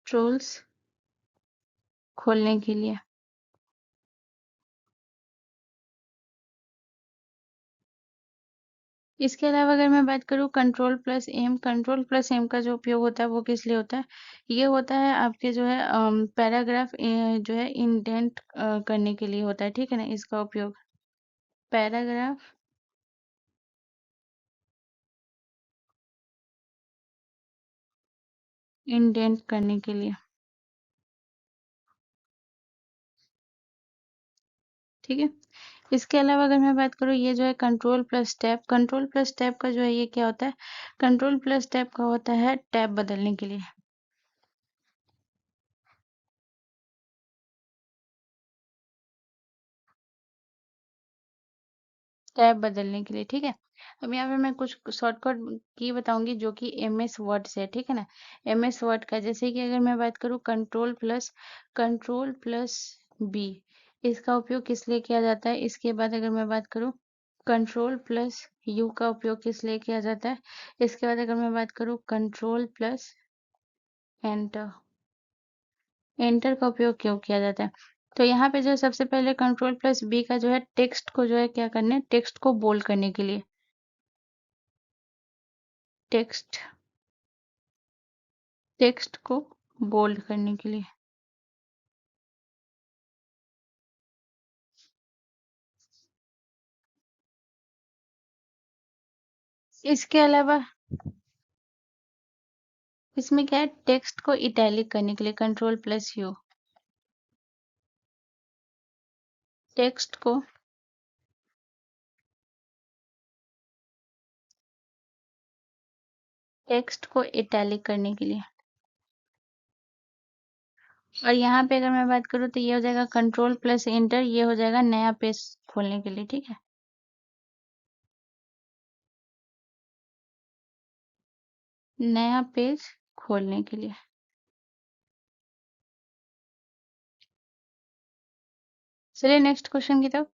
टूल्स खोलने के लिए। इसके अलावा अगर मैं बात करूँ कंट्रोल प्लस एम का जो उपयोग होता है वो किस लिए होता है? ये होता है आपके जो है पैराग्राफ जो है इंडेंट करने के लिए होता है, ठीक है ना? इसका उपयोग पैराग्राफ इंडेंट करने के लिए, ठीक है? इसके अलावा अगर मैं बात करूँ ये जो है कंट्रोल प्लस टैब का जो है ये क्या होता है? कंट्रोल प्लस टैब का होता है टैब बदलने के लिए। टैब बदलने के लिए, ठीक है? अब यहाँ पे मैं कुछ शॉर्टकट की बताऊंगी जो कि एमएस वर्ड से है, ठीक है ना? एमएस वर्ड का जैसे कि अगर मैं बात करूँ कंट्रोल प्लस बी, इसका उपयोग किस लिए किया जाता है? इसके बाद अगर मैं बात करूँ कंट्रोल प्लस यू का उपयोग किस लिए किया जाता है? इसके बाद अगर मैं बात करूँ कंट्रोल प्लस एंटर, एंटर का उपयोग क्यों किया जाता है? तो यहाँ पे जो है सबसे पहले कंट्रोल प्लस बी का जो है टेक्स्ट को जो है क्या करने, टेक्स्ट को बोल्ड करने के लिए, टेक्स्ट टेक्स्ट को बोल्ड करने के लिए। इसके अलावा इसमें क्या है, टेक्स्ट को इटैलिक करने के लिए कंट्रोल प्लस यू, टेक्स्ट को टेक्स्ट को इटैलिक करने के लिए। और यहाँ पे अगर मैं बात करूँ तो ये हो जाएगा कंट्रोल प्लस एंटर, ये हो जाएगा नया पेज खोलने के लिए, ठीक है? नया पेज खोलने के लिए। चलिए नेक्स्ट क्वेश्चन की तरफ।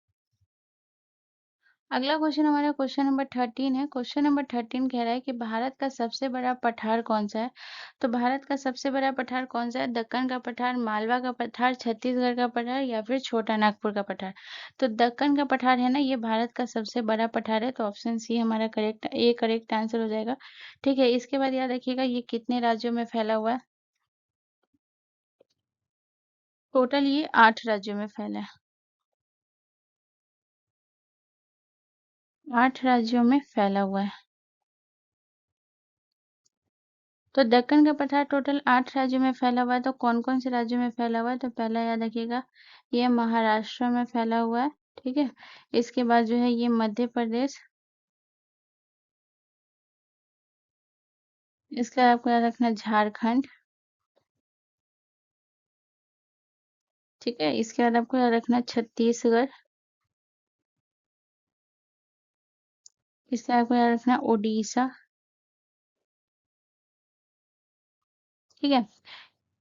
अगला क्वेश्चन हमारा क्वेश्चन नंबर 13 है। क्वेश्चन नंबर 13 कह रहा है कि भारत का सबसे बड़ा पठार कौन सा है? तो भारत का सबसे बड़ा पठार कौन सा है? दक्कन का पठार, मालवा का पठार, छत्तीसगढ़ का पठार या फिर छोटा नागपुर का पठार? तो दक्कन का पठार है ना, ये भारत का सबसे बड़ा पठार है, तो ऑप्शन सी हमारा करेक्ट आंसर हो जाएगा, ठीक है? इसके बाद याद रखिएगा ये कितने राज्यों में फैला हुआ है? टोटल ये 8 राज्यों में फैला है। 8 राज्यों में फैला हुआ है। तो दक्कन का पठार टोटल 8 राज्यों में फैला हुआ है, तो कौन कौन से राज्यों में फैला हुआ है? तो पहला याद रखिएगा ये महाराष्ट्र में फैला हुआ है, ठीक है? इसके बाद जो है ये मध्य प्रदेश, इसका आपको याद रखना झारखंड, ठीक है? इसके बाद आपको याद रखना छत्तीसगढ़, इससे आपको याद रखना है ओडिशा, ठीक है।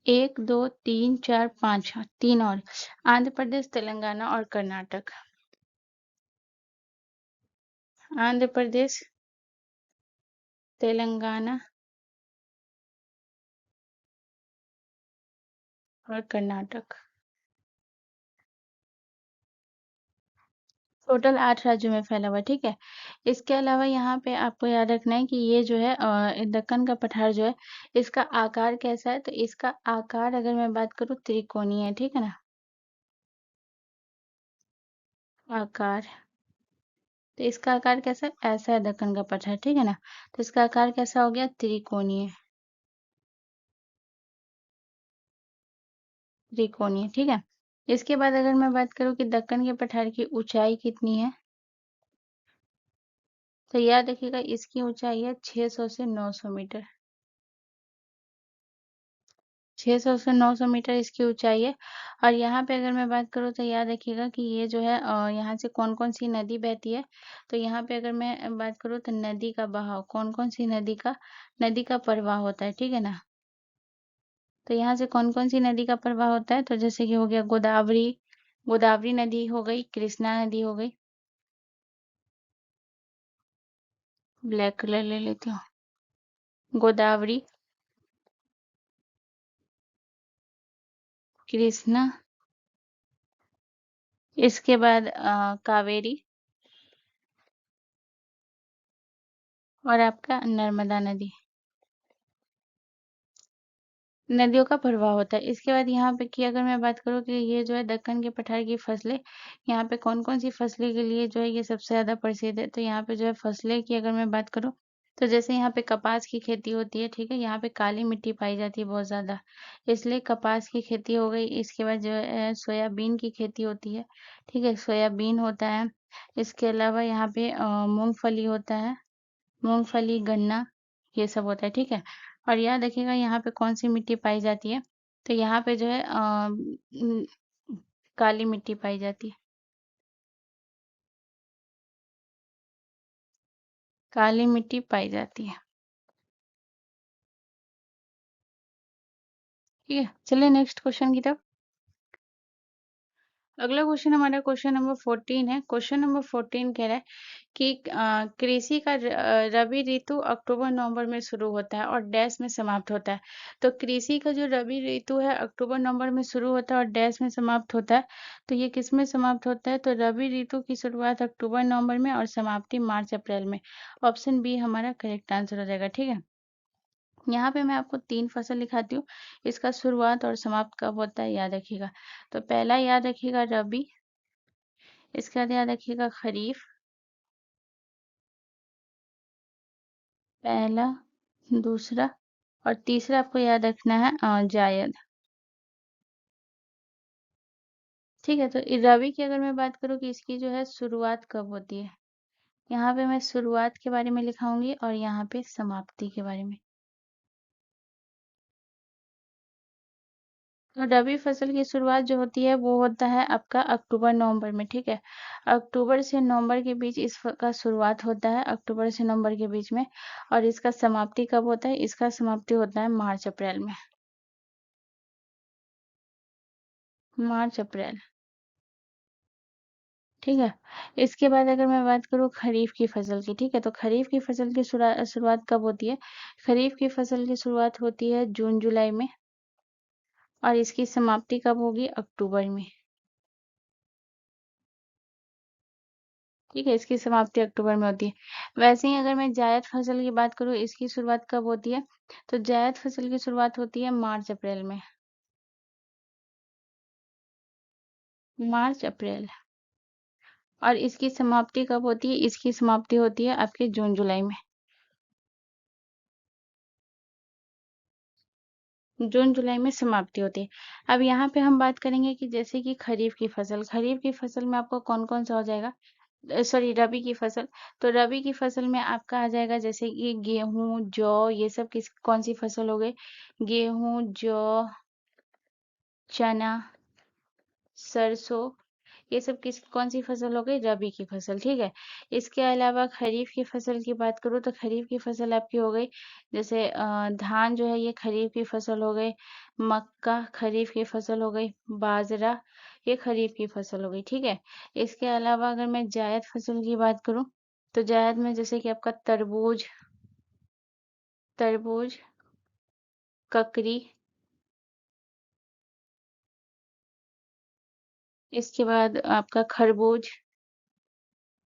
1 2 3 4 5, 3 और आंध्र प्रदेश, तेलंगाना और कर्नाटक। आंध्र प्रदेश, तेलंगाना और कर्नाटक। टोटल 8 राज्यों में फैला हुआ है, ठीक है। इसके अलावा यहाँ पे आपको याद रखना है कि ये जो है दक्कन का पठार जो है, इसका आकार कैसा है? तो इसका आकार अगर मैं बात करूँ त्रिकोणीय है, ठीक है ना। आकार, तो इसका आकार कैसा है? ऐसा है दक्कन का पठार, ठीक है ना। तो इसका आकार कैसा हो गया? त्रिकोणीय, त्रिकोणीय, ठीक है। इसके बाद अगर मैं बात करूँ कि दक्कन के पठार की ऊंचाई कितनी है, तो याद रखिएगा इसकी ऊंचाई है 600 से 900 मीटर। 600 से 900 मीटर इसकी ऊंचाई है। और यहाँ पे अगर मैं बात करूँ तो याद रखिएगा कि ये जो है यहाँ से कौन-कौन सी नदी बहती है। तो यहाँ पे अगर मैं बात करूँ तो नदी का बहाव, कौन-कौन सी नदी का प्रवाह होता है, ठीक है ना। तो यहाँ से कौन-कौन सी नदी का प्रवाह होता है? तो जैसे कि हो गया गोदावरी, गोदावरी नदी हो गई, कृष्णा नदी हो गई। ब्लैक कलर ले लेती हूँ। गोदावरी, कृष्णा, इसके बाद कावेरी और आपका नर्मदा नदी। नदियों का प्रवाह होता है। इसके बाद यहाँ पे की अगर मैं बात करूँ कि ये जो है दक्कन के पठार की फसलें, यहाँ पे कौन-कौन सी फसलें के लिए जो है ये सबसे ज़्यादा प्रसिद्ध है। तो यहाँ पे जो है फसलें की अगर मैं बात करूँ, तो जैसे यहाँ पे कपास की खेती होती है, ठीक है? यहाँ पे काली मिट्टी पाई जाती है बहुत ज़्यादा, इसलिए कपास की खेती हो गई। इसके बाद जो है सोयाबीन की खेती होती है, ठीक है? सोयाबीन होता है। इसके अलावा यहाँ पे मूँगफली होता है। मूंगफली, गन्ना, ये सब होता है, ठीक है। और याद रखिएगा यहाँ पे कौन सी मिट्टी पाई जाती है, तो यहाँ पे जो है काली मिट्टी पाई जाती है। काली मिट्टी पाई जाती है, ठीक है। चलिए नेक्स्ट क्वेश्चन की तरफ। अगला क्वेश्चन हमारा क्वेश्चन नंबर 14 है। क्वेश्चन नंबर 14 कह रहा है कि कृषि का रबी ऋतु अक्टूबर नवंबर में शुरू होता है और डैश में समाप्त होता है। तो कृषि का जो रबी ऋतु है अक्टूबर नवंबर में शुरू होता है और डैश में समाप्त होता है। तो ये किस में समाप्त होता है? तो रबी ऋतु की शुरुआत अक्टूबर नवंबर में और समाप्ति मार्च अप्रैल में। ऑप्शन बी हमारा करेक्ट आंसर हो जाएगा, ठीक है। यहाँ पे मैं आपको 3 फसल लिखाती हूँ, इसका शुरुआत और समाप्त कब होता है याद रखिएगा। तो पहला याद रखिएगा रबी, इसके बाद याद रखिएगा खरीफ, पहला, दूसरा और तीसरा आपको याद रखना है जायद। ठीक है, तो रबी की अगर मैं बात करूँ कि इसकी जो है शुरुआत कब होती है, यहाँ पे मैं शुरुआत के बारे में लिखाऊंगी और यहाँ पे समाप्ति के बारे में। तो रबी फसल की शुरुआत जो होती है वो होता है आपका अक्टूबर नवंबर में, ठीक है। अक्टूबर से नवंबर के बीच इसका शुरुआत होता है, अक्टूबर से नवंबर के बीच में। और इसका समाप्ति कब होता है? इसका समाप्ति होता है मार्च अप्रैल में। मार्च अप्रैल, ठीक है। इसके बाद अगर मैं बात करूँ खरीफ की फसल की, ठीक है, तो खरीफ की फसल की शुरुआत कब होती है? खरीफ की फसल की शुरुआत होती है जून जुलाई में और इसकी समाप्ति कब होगी? अक्टूबर में, ठीक है। इसकी समाप्ति अक्टूबर में होती है। वैसे ही अगर मैं जायद फसल की बात करूँ, इसकी शुरुआत कब होती है? तो जायद फसल की शुरुआत होती है मार्च अप्रैल में। मार्च अप्रैल, और इसकी समाप्ति कब होती है? इसकी समाप्ति होती है आपके जून जुलाई में। जून जुलाई में समाप्ति होती है। अब यहाँ पे हम बात करेंगे कि जैसे कि खरीफ की फसल में आपको कौन-कौन सा हो जाएगा? सॉरी, रबी की फसल। तो रबी की फसल में आपका आ जाएगा जैसे कि गेहूँ, जौ, ये सब किस कौन सी फसल हो गई? गेहूँ, जौ, चना, सरसों, ये सब कौन सी फसल हो गई? रबी की फसल, ठीक है। इसके अलावा खरीफ की फसल की बात करूँ तो खरीफ की फसल आपकी हो गई, जैसे धान जो है ये खरीफ की फसल हो गई, मक्का खरीफ की फसल हो गई, बाजरा ये खरीफ की फसल हो गई, ठीक है। इसके अलावा अगर मैं जायद फसल की बात करूँ तो जायद में जैसे कि आपका तरबूज, तरबूज, ककड़ी, इसके बाद आपका खरबूज,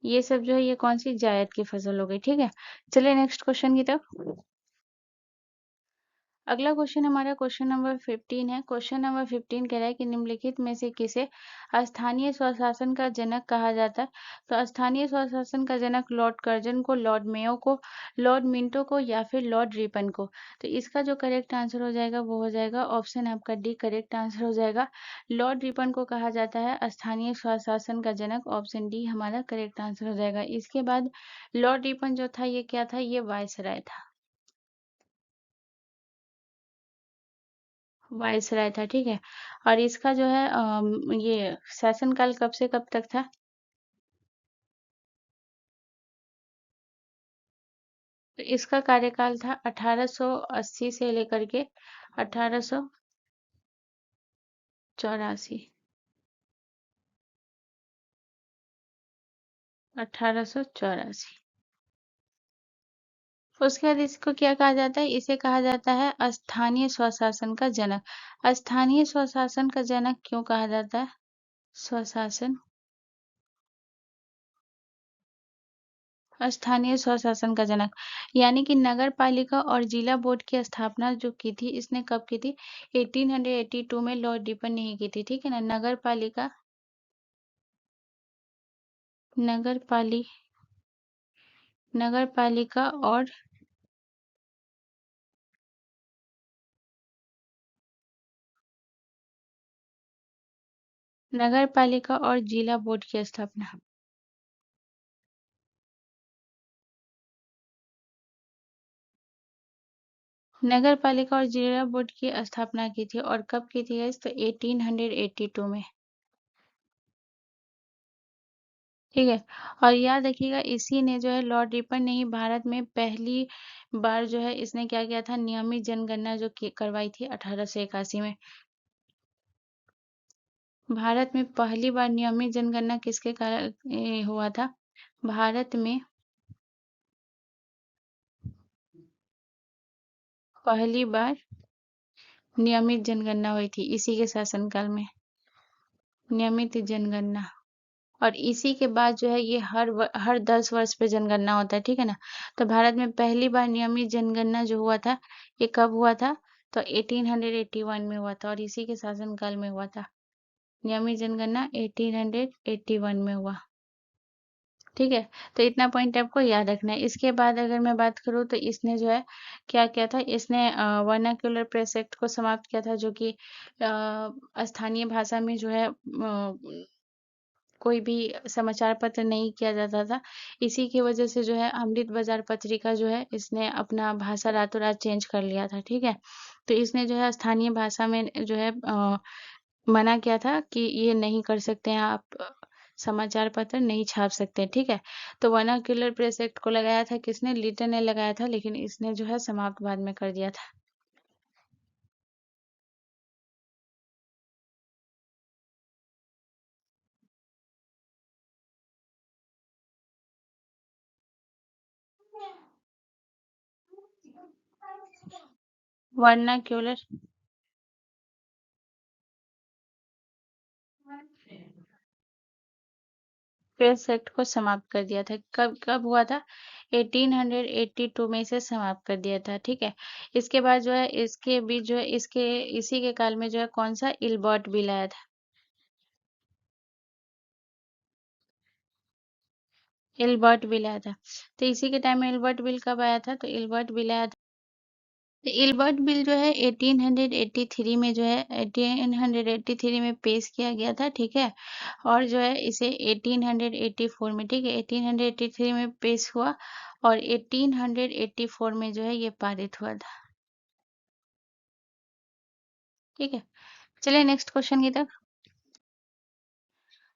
ये सब जो है ये कौन सी जायद की फसल हो गई, ठीक है। चलिए नेक्स्ट क्वेश्चन की तरफ। अगला क्वेश्चन हमारा क्वेश्चन नंबर 15 है। क्वेश्चन नंबर 15 कह रहा है कि निम्नलिखित में से किसे स्थानीय स्वशासन का जनक कहा जाता है? तो स्थानीय स्वशासन का जनक लॉर्ड कर्जन को, लॉर्ड मेयो को, लॉर्ड मिंटो को या फिर लॉर्ड रिपन को। तो इसका जो करेक्ट आंसर हो जाएगा वो हो जाएगा ऑप्शन आपका डी करेक्ट आंसर हो जाएगा। लॉर्ड रिपन को कहा जाता है स्थानीय स्वशासन का जनक, ऑप्शन डी हमारा करेक्ट आंसर हो जाएगा। इसके बाद लॉर्ड रिपन जो था ये क्या था? ये वायसराय था, वायसराय था, ठीक है। और इसका जो है ये शासनकाल कब से कब तक था? तो इसका कार्यकाल था 1880 से लेकर के 1884, 1884। उसके बाद इसको क्या कहा जाता है? इसे कहा जाता है स्थानीय स्वशासन का जनक। स्थानीय स्वशासन का जनक क्यों कहा जाता है? स्वशासन, स्थानीय स्वशासन का जनक, यानी कि नगर पालिका और जिला बोर्ड की स्थापना जो की थी इसने कब की थी? 1882 में लॉर्ड रिपन ने ही की थी, ठीक है ना। नगर पालिका, नगर पाली नगर पालिका और नगर पालिका और जिला बोर्ड की स्थापना, नगर पालिका और जिला बोर्ड की स्थापना की थी। और कब की थी गाइस? तो 1882 में, ठीक है। और याद रखिएगा इसी ने जो है लॉर्ड रिपन ने ही भारत में पहली बार जो है इसने क्या किया था? नियमित जनगणना जो करवाई थी 1881 में। भारत में पहली बार नियमित जनगणना किसके कारण हुआ था? भारत में पहली बार नियमित जनगणना हुई थी इसी के शासनकाल में, नियमित जनगणना। और इसी के बाद जो है ये हर 10 वर्ष पे जनगणना होता है, ठीक है ना। तो भारत में पहली बार नियमित जनगणना जो हुआ था ये कब हुआ था? तो 1881 में हुआ था और इसी के शासनकाल में हुआ था। नियमित जनगणना 1881 में हुआ, ठीक है। तो इतना पॉइंट आपको याद रखना है। इसके बाद अगर मैं बात करूँ तो इसने जो है क्या किया था? इसने वर्नाक्युलर प्रेस एक्ट को समाप्त किया था, जो कि स्थानीय भाषा में जो है कोई भी समाचार पत्र नहीं किया जाता था। इसी की वजह से जो है अमृत बाजार पत्रिका जो है इसने अपना भाषा रातों रात चेंज कर लिया था, ठीक है। तो इसने जो है स्थानीय भाषा में जो है मना किया था कि ये नहीं कर सकते हैं आप, समाचार पत्र नहीं छाप सकते, ठीक है। तो वर्नाक्युलर प्रेस एक्ट को लगाया था किसने? लिटन ने लगाया था, लेकिन इसने जो है समाप्त बाद में कर दिया था। वर्नाक्युलर प्रेस एक्ट को समाप्त कर दिया था। कब कब हुआ था? 1882 में इसे समाप्त कर दिया था, ठीक है। इसके बाद जो है इसके बीच जो है इसके इसी के काल में जो है कौन सा इलबर्ट बिल आया था? इलबर्ट बिल आया था। तो इसी के टाइम में इलबर्ट बिल कब आया था? तो इलबर्ट बिल आया था, तो इलबर्ट बिल जो है 1883 में जो है 1883 में पेश किया गया था, ठीक है। और जो है इसे 1884 में, ठीक है, 1883 में पेश हुआ और 1884 में जो है ये पारित हुआ था, ठीक है। चलिए नेक्स्ट क्वेश्चन की तरफ।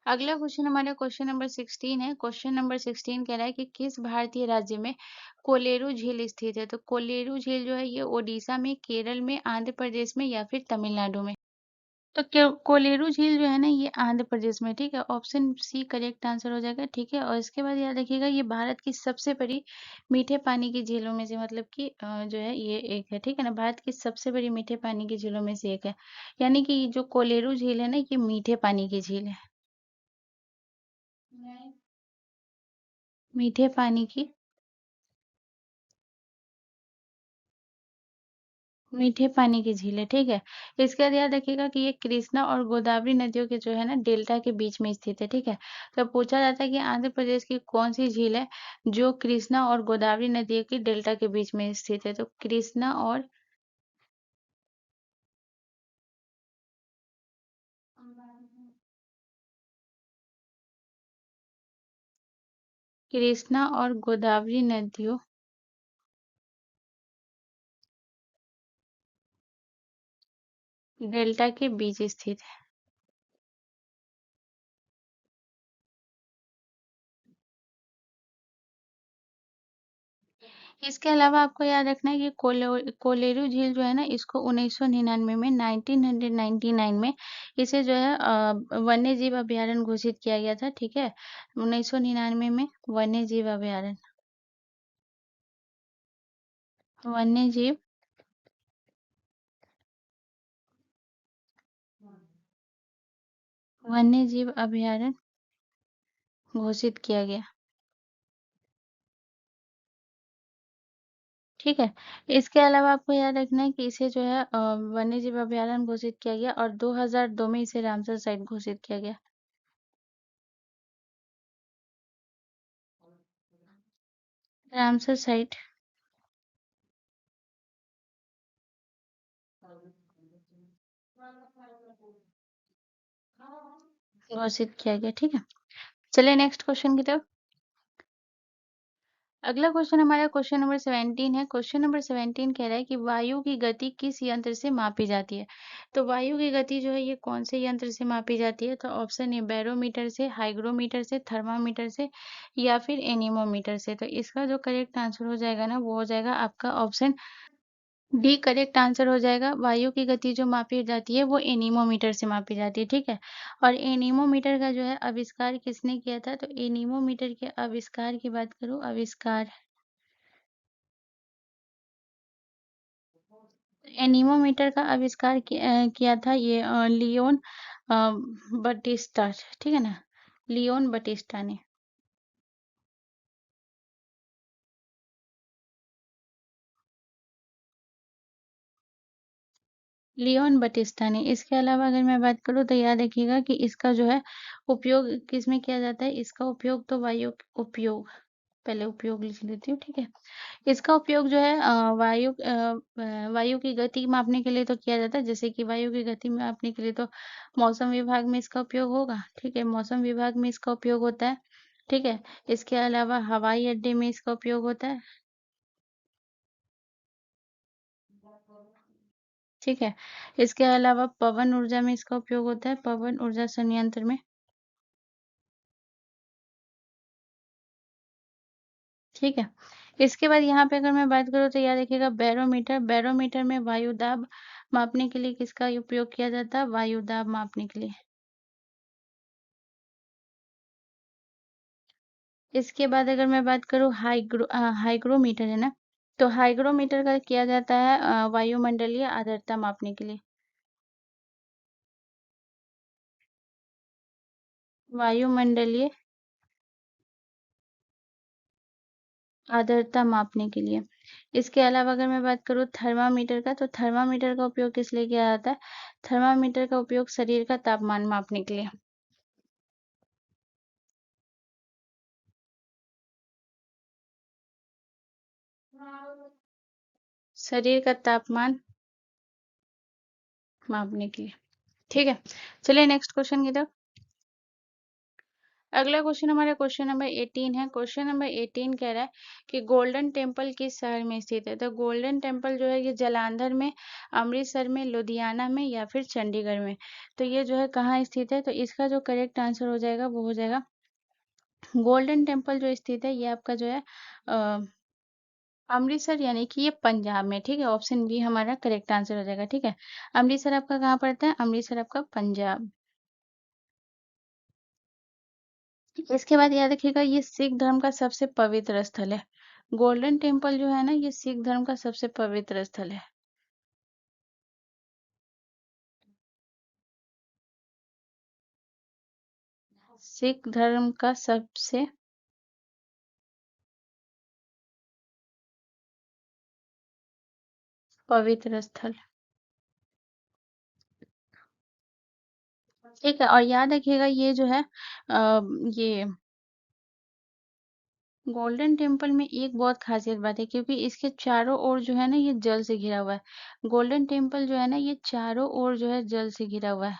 अगला क्वेश्चन हमारा क्वेश्चन नंबर 16 है। क्वेश्चन नंबर 16 कह रहा है कि किस भारतीय राज्य में कोलेरू झील स्थित है? तो कोलेरू झील जो है ये ओडिशा में, केरल में, आंध्र प्रदेश में या फिर तमिलनाडु में? तो कोलेरू झील जो है ना ये आंध्र प्रदेश में, ठीक है। ऑप्शन सी करेक्ट आंसर हो जाएगा, ठीक है। और इसके बाद याद रखिएगा ये भारत की सबसे बड़ी मीठे पानी की झीलों में से मतलब कि जो है ये एक है, ठीक है ना। भारत की सबसे बड़ी मीठे पानी की झीलों में से एक है। यानी कि जो कोलेरू झील है ना ये मीठे पानी की झील है। मीठे पानी की मीठे पानी की झील है, ठीक है। इसके बाद याद रखिएगा कि ये कृष्णा और गोदावरी नदियों के जो है ना डेल्टा के बीच में स्थित है, ठीक है। तो पूछा जाता है कि आंध्र प्रदेश की कौन सी झील है जो कृष्णा और गोदावरी नदियों की डेल्टा के बीच में स्थित है? तो कृष्णा और गोदावरी नदियों डेल्टा के बीच स्थित है। इसके अलावा आपको याद रखना है कि कोलेरू झील जो है ना इसको 1999 में 1999 में इसे जो है वन्य जीव अभयारण्य घोषित किया गया था, ठीक है। 1999 में वन्य जीव अभयारण्य वन्य जीव वन्य जीव अभयारण्य घोषित किया गया, ठीक है। इसके अलावा आपको याद रखना है कि इसे जो है वन्य जीव अभयारण्य घोषित किया गया और 2002 में इसे रामसर साइट घोषित किया गया। रामसर साइट घोषित किया गया, ठीक है। चलिए नेक्स्ट क्वेश्चन की तरफ। अगला क्वेश्चन हमारा क्वेश्चन नंबर 17 है। क्वेश्चन नंबर 17 कह रहा है कि वायु की गति किस यंत्र से मापी जाती है? तो वायु की गति जो है ये कौन से यंत्र से मापी जाती है? तो ऑप्शन ए बैरोमीटर से, हाइग्रोमीटर से, थर्मामीटर से या फिर एनीमोमीटर से। तो इसका जो करेक्ट आंसर हो जाएगा ना वो हो जाएगा आपका ऑप्शन डी करेक्ट आंसर हो जाएगा। वायु की गति जो मापी जाती है वो एनीमोमीटर से मापी जाती है, ठीक है। और एनीमोमीटर का जो है आविष्कार किसने किया था? तो एनीमोमीटर के आविष्कार की बात करूं, आविष्कार एनीमोमीटर का आविष्कार किया था ये लियोन बटिस्टा, ठीक है ना। लियोन बटिस्टा ने लियोन बटिस्टा ने। इसके अलावा अगर मैं बात करूँ तो याद रखिएगा कि इसका जो है उपयोग किसमें किया जाता है? इसका उपयोग तो वायु उपयोग पहले उपयोग लिख लेती हूँ, ठीक है। इसका उपयोग जो है वायु की गति मापने के लिए तो किया जाता है। जैसे कि वायु की गति मापने के लिए तो मौसम विभाग में इसका उपयोग होगा, ठीक है। मौसम विभाग में इसका उपयोग होता है, ठीक है। इसके अलावा हवाई अड्डे में इसका उपयोग होता है, ठीक है। इसके अलावा पवन ऊर्जा में इसका उपयोग होता है, पवन ऊर्जा संयंत्र में, ठीक है। इसके बाद यहाँ पे अगर मैं बात करूँ तो याद रखिएगा बैरोमीटर, बैरोमीटर में वायु दाब मापने के लिए किसका उपयोग किया जाता है? वायु दाब मापने के लिए। इसके बाद अगर मैं बात करूँ हाइग्रोमीटर है ना, तो हाइग्रोमीटर का किया जाता है वायुमंडलीय आर्द्रता मापने के लिए। वायुमंडलीय आर्द्रता मापने के लिए। इसके अलावा अगर मैं बात करूँ थर्मामीटर का, तो थर्मामीटर का उपयोग किस लिए किया जाता है? थर्मामीटर का उपयोग शरीर का तापमान मापने के लिए। शरीर का तापमान मापने के लिए, ठीक है। चलिए नेक्स्ट क्वेश्चन की तरफ। अगला क्वेश्चन हमारा क्वेश्चन नंबर 18 है। क्वेश्चन नंबर 18 कह रहा है कि गोल्डन टेम्पल किस शहर में स्थित है। तो गोल्डन टेम्पल जो है ये जालंधर में, अमृतसर में, लुधियाना में या फिर चंडीगढ़ में। तो ये जो है कहाँ स्थित है, तो इसका जो करेक्ट आंसर हो जाएगा वो हो जाएगा गोल्डन टेम्पल जो स्थित है ये आपका जो है अमृतसर, यानी कि ये पंजाब में। ठीक है, ऑप्शन बी हमारा करेक्ट आंसर हो जाएगा। ठीक है, अमृतसर आपका कहाँ पड़ता है, अमृतसर आपका पंजाब। इसके बाद याद रखिएगा ये सिख धर्म का सबसे पवित्र स्थल है। गोल्डन टेम्पल जो है ना ये सिख धर्म का सबसे पवित्र स्थल है। सिख धर्म का सबसे पवित्र स्थल। ठीक है, और याद रखिएगा ये जो है ये गोल्डन टेम्पल में एक बहुत खासियत बात है, क्योंकि इसके चारों ओर जो है ना ये जल से घिरा हुआ है। गोल्डन टेम्पल जो है ना ये चारों ओर जो है जल से घिरा हुआ है।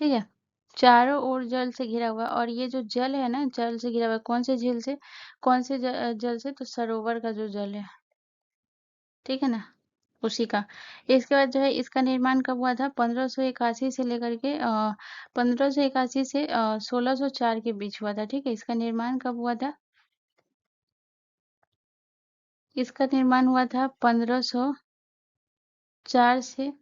ठीक है, चारों ओर जल से घिरा हुआ है, और ये जो जल है ना जल से घिरा हुआ है, कौन से झील से, कौन से जल से, तो सरोवर का जो जल है। ठीक है ना, उसी का। इसके बाद जो है इसका निर्माण कब हुआ था, 1581 से लेकर के 1581 से 1604 के बीच हुआ था। ठीक है, इसका निर्माण कब हुआ था, इसका निर्माण हुआ था 1504 से,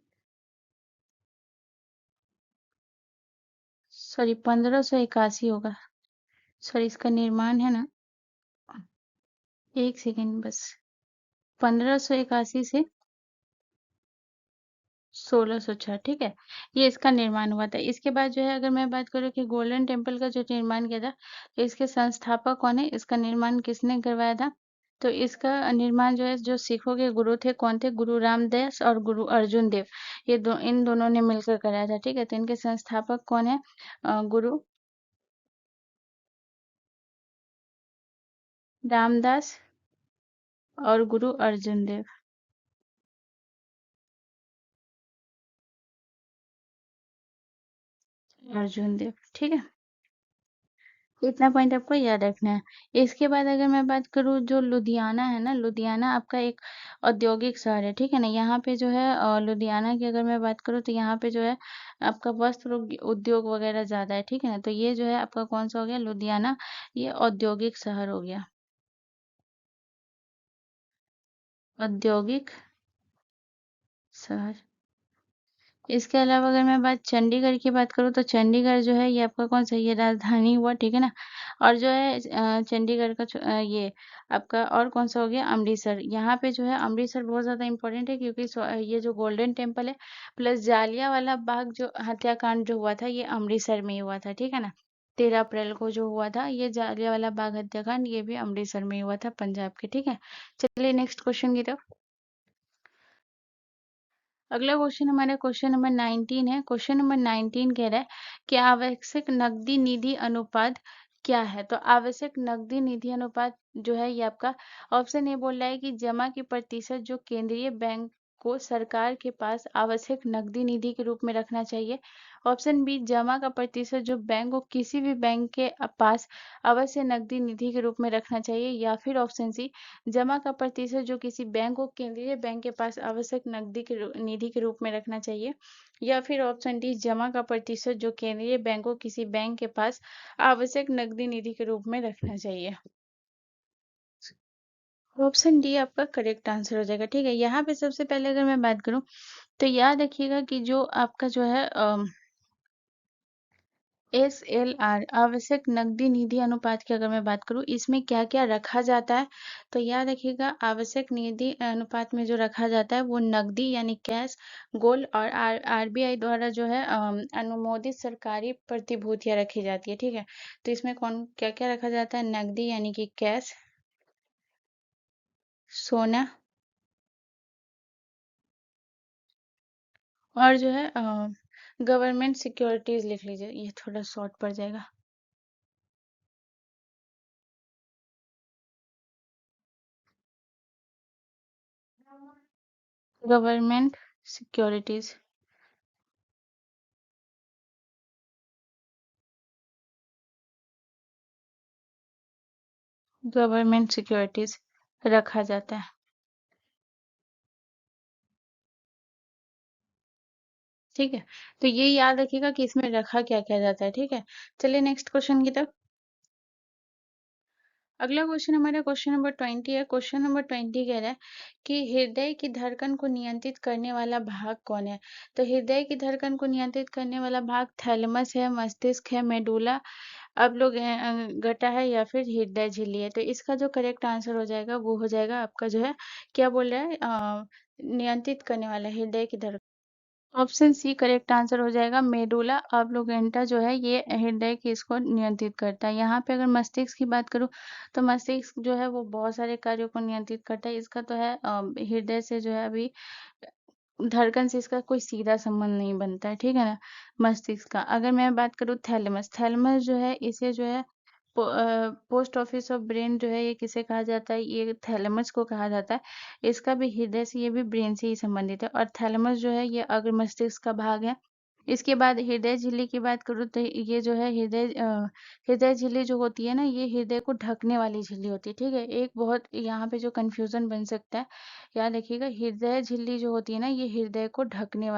सॉरी 1581 होगा, सॉरी इसका निर्माण है ना, एक सेकेंड बस, 1581 से 1604। ठीक है, ये इसका निर्माण हुआ था। इसके बाद जो है अगर मैं बात करूँ कि गोल्डन टेम्पल का जो निर्माण किया था, तो इसके संस्थापक कौन है, इसका निर्माण किसने करवाया था, तो इसका निर्माण जो है जो सिखों के गुरु थे कौन थे, गुरु रामदास और गुरु अर्जुन देव, इन दोनों ने मिलकर कराया था। ठीक है, तो इनके संस्थापक कौन है, गुरु रामदास और गुरु अर्जुन देव, अर्जुन देव। ठीक है, इतना पॉइंट आपको याद रखना है। इसके बाद अगर मैं बात करूँ जो लुधियाना है ना, लुधियाना आपका एक औद्योगिक शहर है। ठीक है ना, यहाँ पे जो है लुधियाना की अगर मैं बात करूँ तो यहाँ पे जो है आपका वस्त्र उद्योग वगैरह ज्यादा है। ठीक है ना, तो ये जो है आपका कौन सा हो गया, लुधियाना, ये औद्योगिक शहर हो गया, औद्योगिक शहर। इसके अलावा अगर मैं बात चंडीगढ़ की बात करूँ तो चंडीगढ़ जो है ये आपका कौन सा, ये राजधानी हुआ। ठीक है ना, और जो है चंडीगढ़ का ये आपका और कौन सा हो गया, अमृतसर। यहाँ पे जो है अमृतसर बहुत ज़्यादा इंपॉर्टेंट है, क्योंकि ये जो गोल्डन टेम्पल है प्लस जालियांवाला बाग जो हत्याकांड जो हुआ था ये अमृतसर में ही हुआ था। ठीक है ना, 13 अप्रैल को जो हुआ था ये जालियांवाला बाग हत्याकांड, ये भी अमृतसर में ही हुआ था, पंजाब के। ठीक है, चलिए नेक्स्ट क्वेश्चन की तरफ। अगला क्वेश्चन हमारा क्वेश्चन नंबर 19 है। क्वेश्चन नंबर 19 कह रहा है कि आवश्यक नकदी निधि अनुपात क्या है। तो आवश्यक नकदी निधि अनुपात जो है ये आपका, ऑप्शन ए बोल रहा है कि जमा की प्रतिशत जो केंद्रीय बैंक को सरकार के पास आवश्यक नकदी निधि के रूप में रखना चाहिए। ऑप्शन बी, जमा का प्रतिशत जो बैंक को किसी भी बैंक के पास अवश्य नकदी निधि के रूप में रखना चाहिए। या फिर ऑप्शन सी, जमा का प्रतिशत जो किसी बैंक को केंद्रीय बैंक के पास आवश्यक नकदी के निधि के रूप में रखना चाहिए। या फिर ऑप्शन डी, जमा का प्रतिशत जो केंद्रीय बैंक को किसी बैंक के पास आवश्यक नकदी निधि के रूप में रखना चाहिए। ऑप्शन डी आपका करेक्ट आंसर हो जाएगा। ठीक है, यहाँ पे सबसे पहले अगर मैं बात करूँ तो याद रखिएगा कि जो आपका जो है एसएलआर, आवश्यक नकदी निधि अनुपात की अगर मैं बात करूँ इसमें क्या क्या रखा जाता है, तो याद रखिएगा आवश्यक निधि अनुपात में जो रखा जाता है वो नकदी यानी कैश, गोल्ड और आरबीआई द्वारा जो है अनुमोदित सरकारी प्रतिभूतियां रखी जाती है। ठीक है, तो इसमें कौन क्या क्या रखा जाता है, नकदी यानी कि कैश, सोना, और जो है गवर्नमेंट सिक्योरिटीज लिख लीजिए, ये थोड़ा शॉर्ट पड़ जाएगा, गवर्नमेंट सिक्योरिटीज। गवर्नमेंट सिक्योरिटीज रखा जाता है। ठीक है, तो ये याद रखिएगा कि इसमें रखा क्या क्या जाता है। ठीक है, चलिए नेक्स्ट क्वेश्चन की तरफ। अगला क्वेश्चन हमारा क्वेश्चन नंबर 20 है। क्वेश्चन नंबर 20 कह रहा है कि हृदय की धड़कन को नियंत्रित करने वाला भाग कौन है। तो हृदय की धड़कन को नियंत्रित करने वाला भाग थैलेमस है, मस्तिष्क है, मेडुला गटा है या फिर हृदय झिल्ली है। तो इसका जो करेक्ट आंसर हो जाएगा वो हो जाएगा आपका जो है, क्या बोल रहा है, नियंत्रित करने वाला हृदय की धड़कन। ऑप्शन सी करेक्ट आंसर हो जाएगा। मेडुला ऑब्लिंगेटा जो है ये हृदय की इसको नियंत्रित करता है। यहाँ पे अगर मस्तिष्क की बात करूँ तो मस्तिष्क जो है वो बहुत सारे कार्यों को नियंत्रित करता है। इसका तो है हृदय से जो है अभी धड़कन से इसका कोई सीधा संबंध नहीं बनता है। ठीक है ना। मस्तिष्क का अगर मैं बात करूँ थैलेमस, थैलेमस जो है इसे जो है पोस्ट ऑफिस ऑफ ब्रेन जो है ये किसे कहा जाता है, ये थैलेमस को कहा जाता है। इसका भी हृदय से, ये भी ब्रेन से ही संबंधित है। और थैलेमस जो है ये अग्र मस्तिष्क का भाग है। इसके बाद हृदय झिल्ली की बात करूँ तो ये जो है हृदय झिल्ली जो होती है ना, ये हृदय को ढकने वाली झिल्ली होती है। ठीक है, एक बहुत यहाँ पे जो कंफ्यूजन बन सकता है, याद रखिएगा हृदय झिल्ली जो होती है ना, ये हृदय को ढकने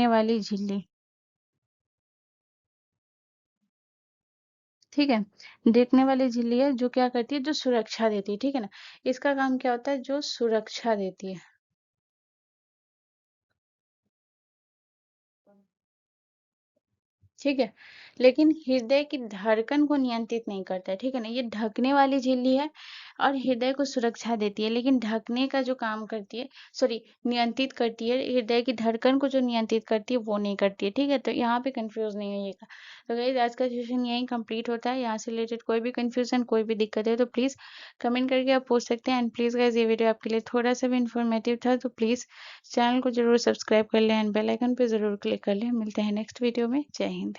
वाली झिल्ली। ठीक है, ढकने वाली झिल्ली है जो क्या करती है, जो सुरक्षा देती है। ठीक है ना, इसका काम क्या होता है, जो सुरक्षा देती है। ठीक है, लेकिन हृदय की धड़कन को नियंत्रित नहीं करता है। ठीक है ना, ये ढकने वाली झिल्ली है और हृदय को सुरक्षा देती है, लेकिन ढकने का जो काम करती है, सॉरी, नियंत्रित करती है, हृदय की धड़कन को जो नियंत्रित करती है वो नहीं करती है। ठीक है, तो यहाँ पे कंफ्यूज नहीं होइएगा। तो गाइस आज का सेशन यहीं कंप्लीट होता है। यहाँ से रिलेटेड कोई भी कंफ्यूजन, कोई भी दिक्कत है तो प्लीज कमेंट करके आप पूछ सकते हैं। एंड प्लीज गाइस ये वीडियो आपके लिए थोड़ा सा भी इन्फॉर्मेटिव था तो प्लीज चैनल को जरूर सब्सक्राइब कर लें एंड बेल आइकन पे जरूर क्लिक कर लें। मिलते हैं नेक्स्ट वीडियो में। जय हिंद।